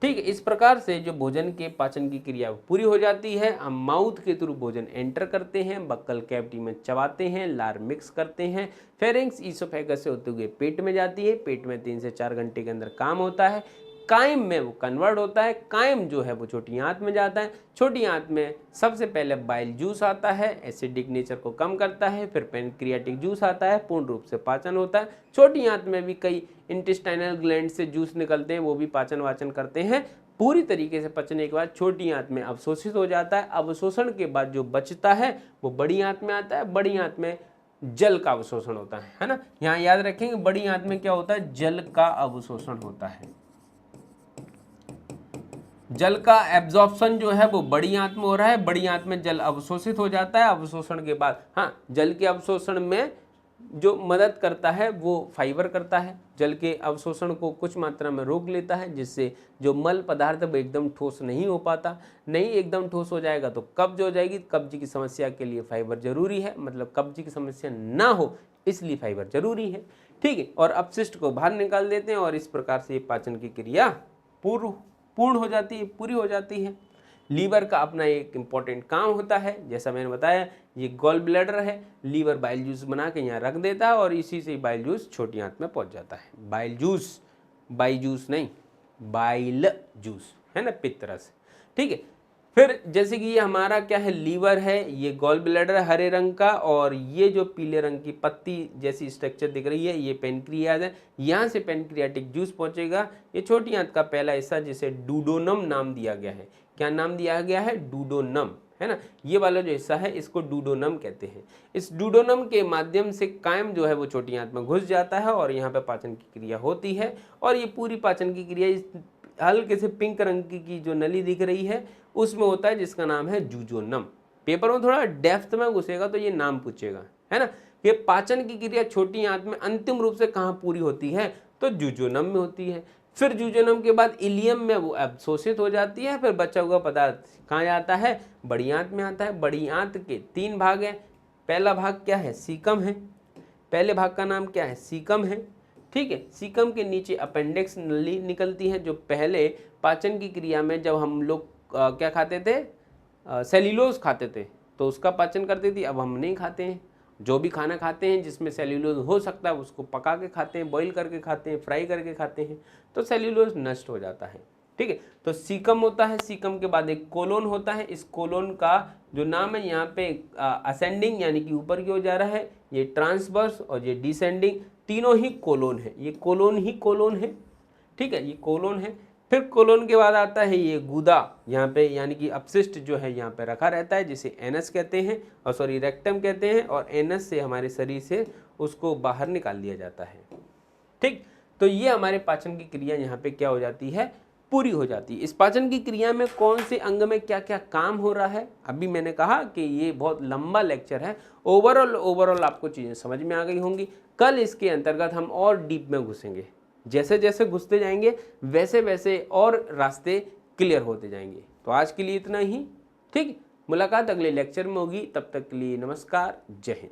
ठीक है, इस प्रकार से जो भोजन के पाचन की क्रिया पूरी हो जाती है। हम माउथ के थ्रू भोजन एंटर करते हैं, बक्कल कैविटी में चबाते हैं, लार मिक्स करते हैं, फेरिंक्स ईसोफेगस से होते हुए पेट में जाती है। पेट में 3 से 4 घंटे के अंदर काम होता है। कायम में वो कन्वर्ट होता है। कायम जो है वो छोटी आंत में जाता है। छोटी आंत में सबसे पहले बाइल जूस आता है, एसिडिक नेचर को कम करता है। फिर पैनक्रियाटिक जूस आता है, पूर्ण रूप से पाचन होता है। छोटी आंत में भी कई इंटेस्टाइनल ग्लैंड से जूस निकलते हैं, वो भी पाचन वाचन करते हैं। पूरी तरीके से पचने के बाद छोटी आंत में अवशोषित हो जाता है। अवशोषण के बाद जो बचता है वो बड़ी आंत में आता है। बड़ी आंत में जल का अवशोषण होता है ना। यहाँ याद रखेंगे, बड़ी आंत में क्या होता है, जल का अवशोषण होता है। जल का एब्जॉर्प्शन जो है वो बड़ी आंत में हो रहा है। बड़ी आंत में जल अवशोषित हो जाता है। अवशोषण के बाद जल के अवशोषण में जो मदद करता है वो फाइबर करता है। जल के अवशोषण को कुछ मात्रा में रोक लेता है, जिससे जो मल पदार्थ वो एकदम ठोस नहीं हो पाता। नहीं एकदम ठोस हो जाएगा तो कब्ज हो जाएगी। कब्ज की समस्या के लिए फाइबर जरूरी है, मतलब कब्ज की समस्या ना हो इसलिए फाइबर जरूरी है। ठीक है, और अपशिष्ट को बाहर निकाल देते हैं और इस प्रकार से पाचन की क्रिया पूर्ण हो जाती है, पूरी हो जाती है। लीवर का अपना एक इम्पॉर्टेंट काम होता है, जैसा मैंने बताया ये गॉल ब्लैडर है। लीवर बाइल जूस बना के यहाँ रख देता है और इसी से बाइल जूस छोटी आंत में पहुँच जाता है। बाइल जूस है ना, पित्तरस। ठीक है, फिर जैसे कि ये हमारा क्या है, लीवर है, ये गॉल ब्लैडर हरे रंग का, और ये जो पीले रंग की पत्ती जैसी स्ट्रक्चर दिख रही है ये पेनक्रियाज है। यहाँ से पेनक्रियाटिक जूस पहुँचेगा। ये छोटी आंत का पहला हिस्सा जिसे डूडोनम नाम दिया गया है। क्या नाम दिया गया है, डूडोनम, है ना। ये वाला जो हिस्सा है इसको डूडोनम कहते हैं। इस डूडोनम के माध्यम से कायम जो है वो छोटी आंत में घुस जाता है और यहाँ पे पाचन की क्रिया होती है। और ये पूरी पाचन की क्रिया हल्के से पिंक रंग की जो नली दिख रही है उसमें होता है, जिसका नाम है जूजोनम। पेपर में थोड़ा डेप्थ में घुसेगा तो ये नाम पूछेगा, है ना। ये पाचन की क्रिया छोटी आंत में अंतिम रूप से कहाँ पूरी होती है, तो जूजोनम में होती है। फिर जूजोनम के बाद इलियम में वो अवशोषित हो जाती है, फिर बचा हुआ पदार्थ कहाँ जाता है, बड़ी आंत में आता है। बड़ी आंत के 3 भाग हैं। पहला भाग क्या है, सीकम है। पहले भाग का नाम क्या है, सीकम है, ठीक है। सीकम के नीचे अपेंडिक्स नली निकलती है, जो पहले पाचन की क्रिया में जब हम लोग क्या खाते थे, सेल्यूलोज खाते थे तो उसका पाचन करते थी। अब हम नहीं खाते हैं। जो भी खाना खाते हैं जिसमें सेल्यूलोज हो सकता है उसको पका के खाते हैं, बॉईल करके खाते हैं, फ्राई करके खाते हैं, तो सेल्यूलोज नष्ट हो जाता है, ठीक है। तो सीकम होता है। सीकम के बाद एक कोलोन होता है। इस कोलोन का जो नाम है यहाँ पे असेंडिंग यानी कि ऊपर की ओर जा रहा है, ये ट्रांसवर्स और ये डिसेंडिंग, तीनों ही कोलोन है। ये कोलोन ही कोलोन है, ठीक है, ये कोलोन है। फिर कोलोन के बाद आता है ये गुदा, यहाँ पे यानी कि अपशिष्ट जो है यहाँ पे रखा रहता है, जिसे एनस कहते हैं, और सॉरी रेक्टम कहते हैं, और एनस से हमारे शरीर से उसको बाहर निकाल दिया जाता है, ठीक। तो ये हमारे पाचन की क्रिया यहाँ पे क्या हो जाती है, पूरी हो जाती है। इस पाचन की क्रिया में कौन से अंग में क्या क्या काम हो रहा है, अभी मैंने कहा कि ये बहुत लंबा लेक्चर है। ओवरऑल आपको चीज़ें समझ में आ गई होंगी। कल इसके अंतर्गत हम और डीप में घुसेंगे। जैसे जैसे घुसते जाएंगे वैसे वैसे और रास्ते क्लियर होते जाएंगे। तो आज के लिए इतना ही, ठीक। मुलाकात अगले लेक्चर में होगी, तब तक के लिए नमस्कार, जय हिंद।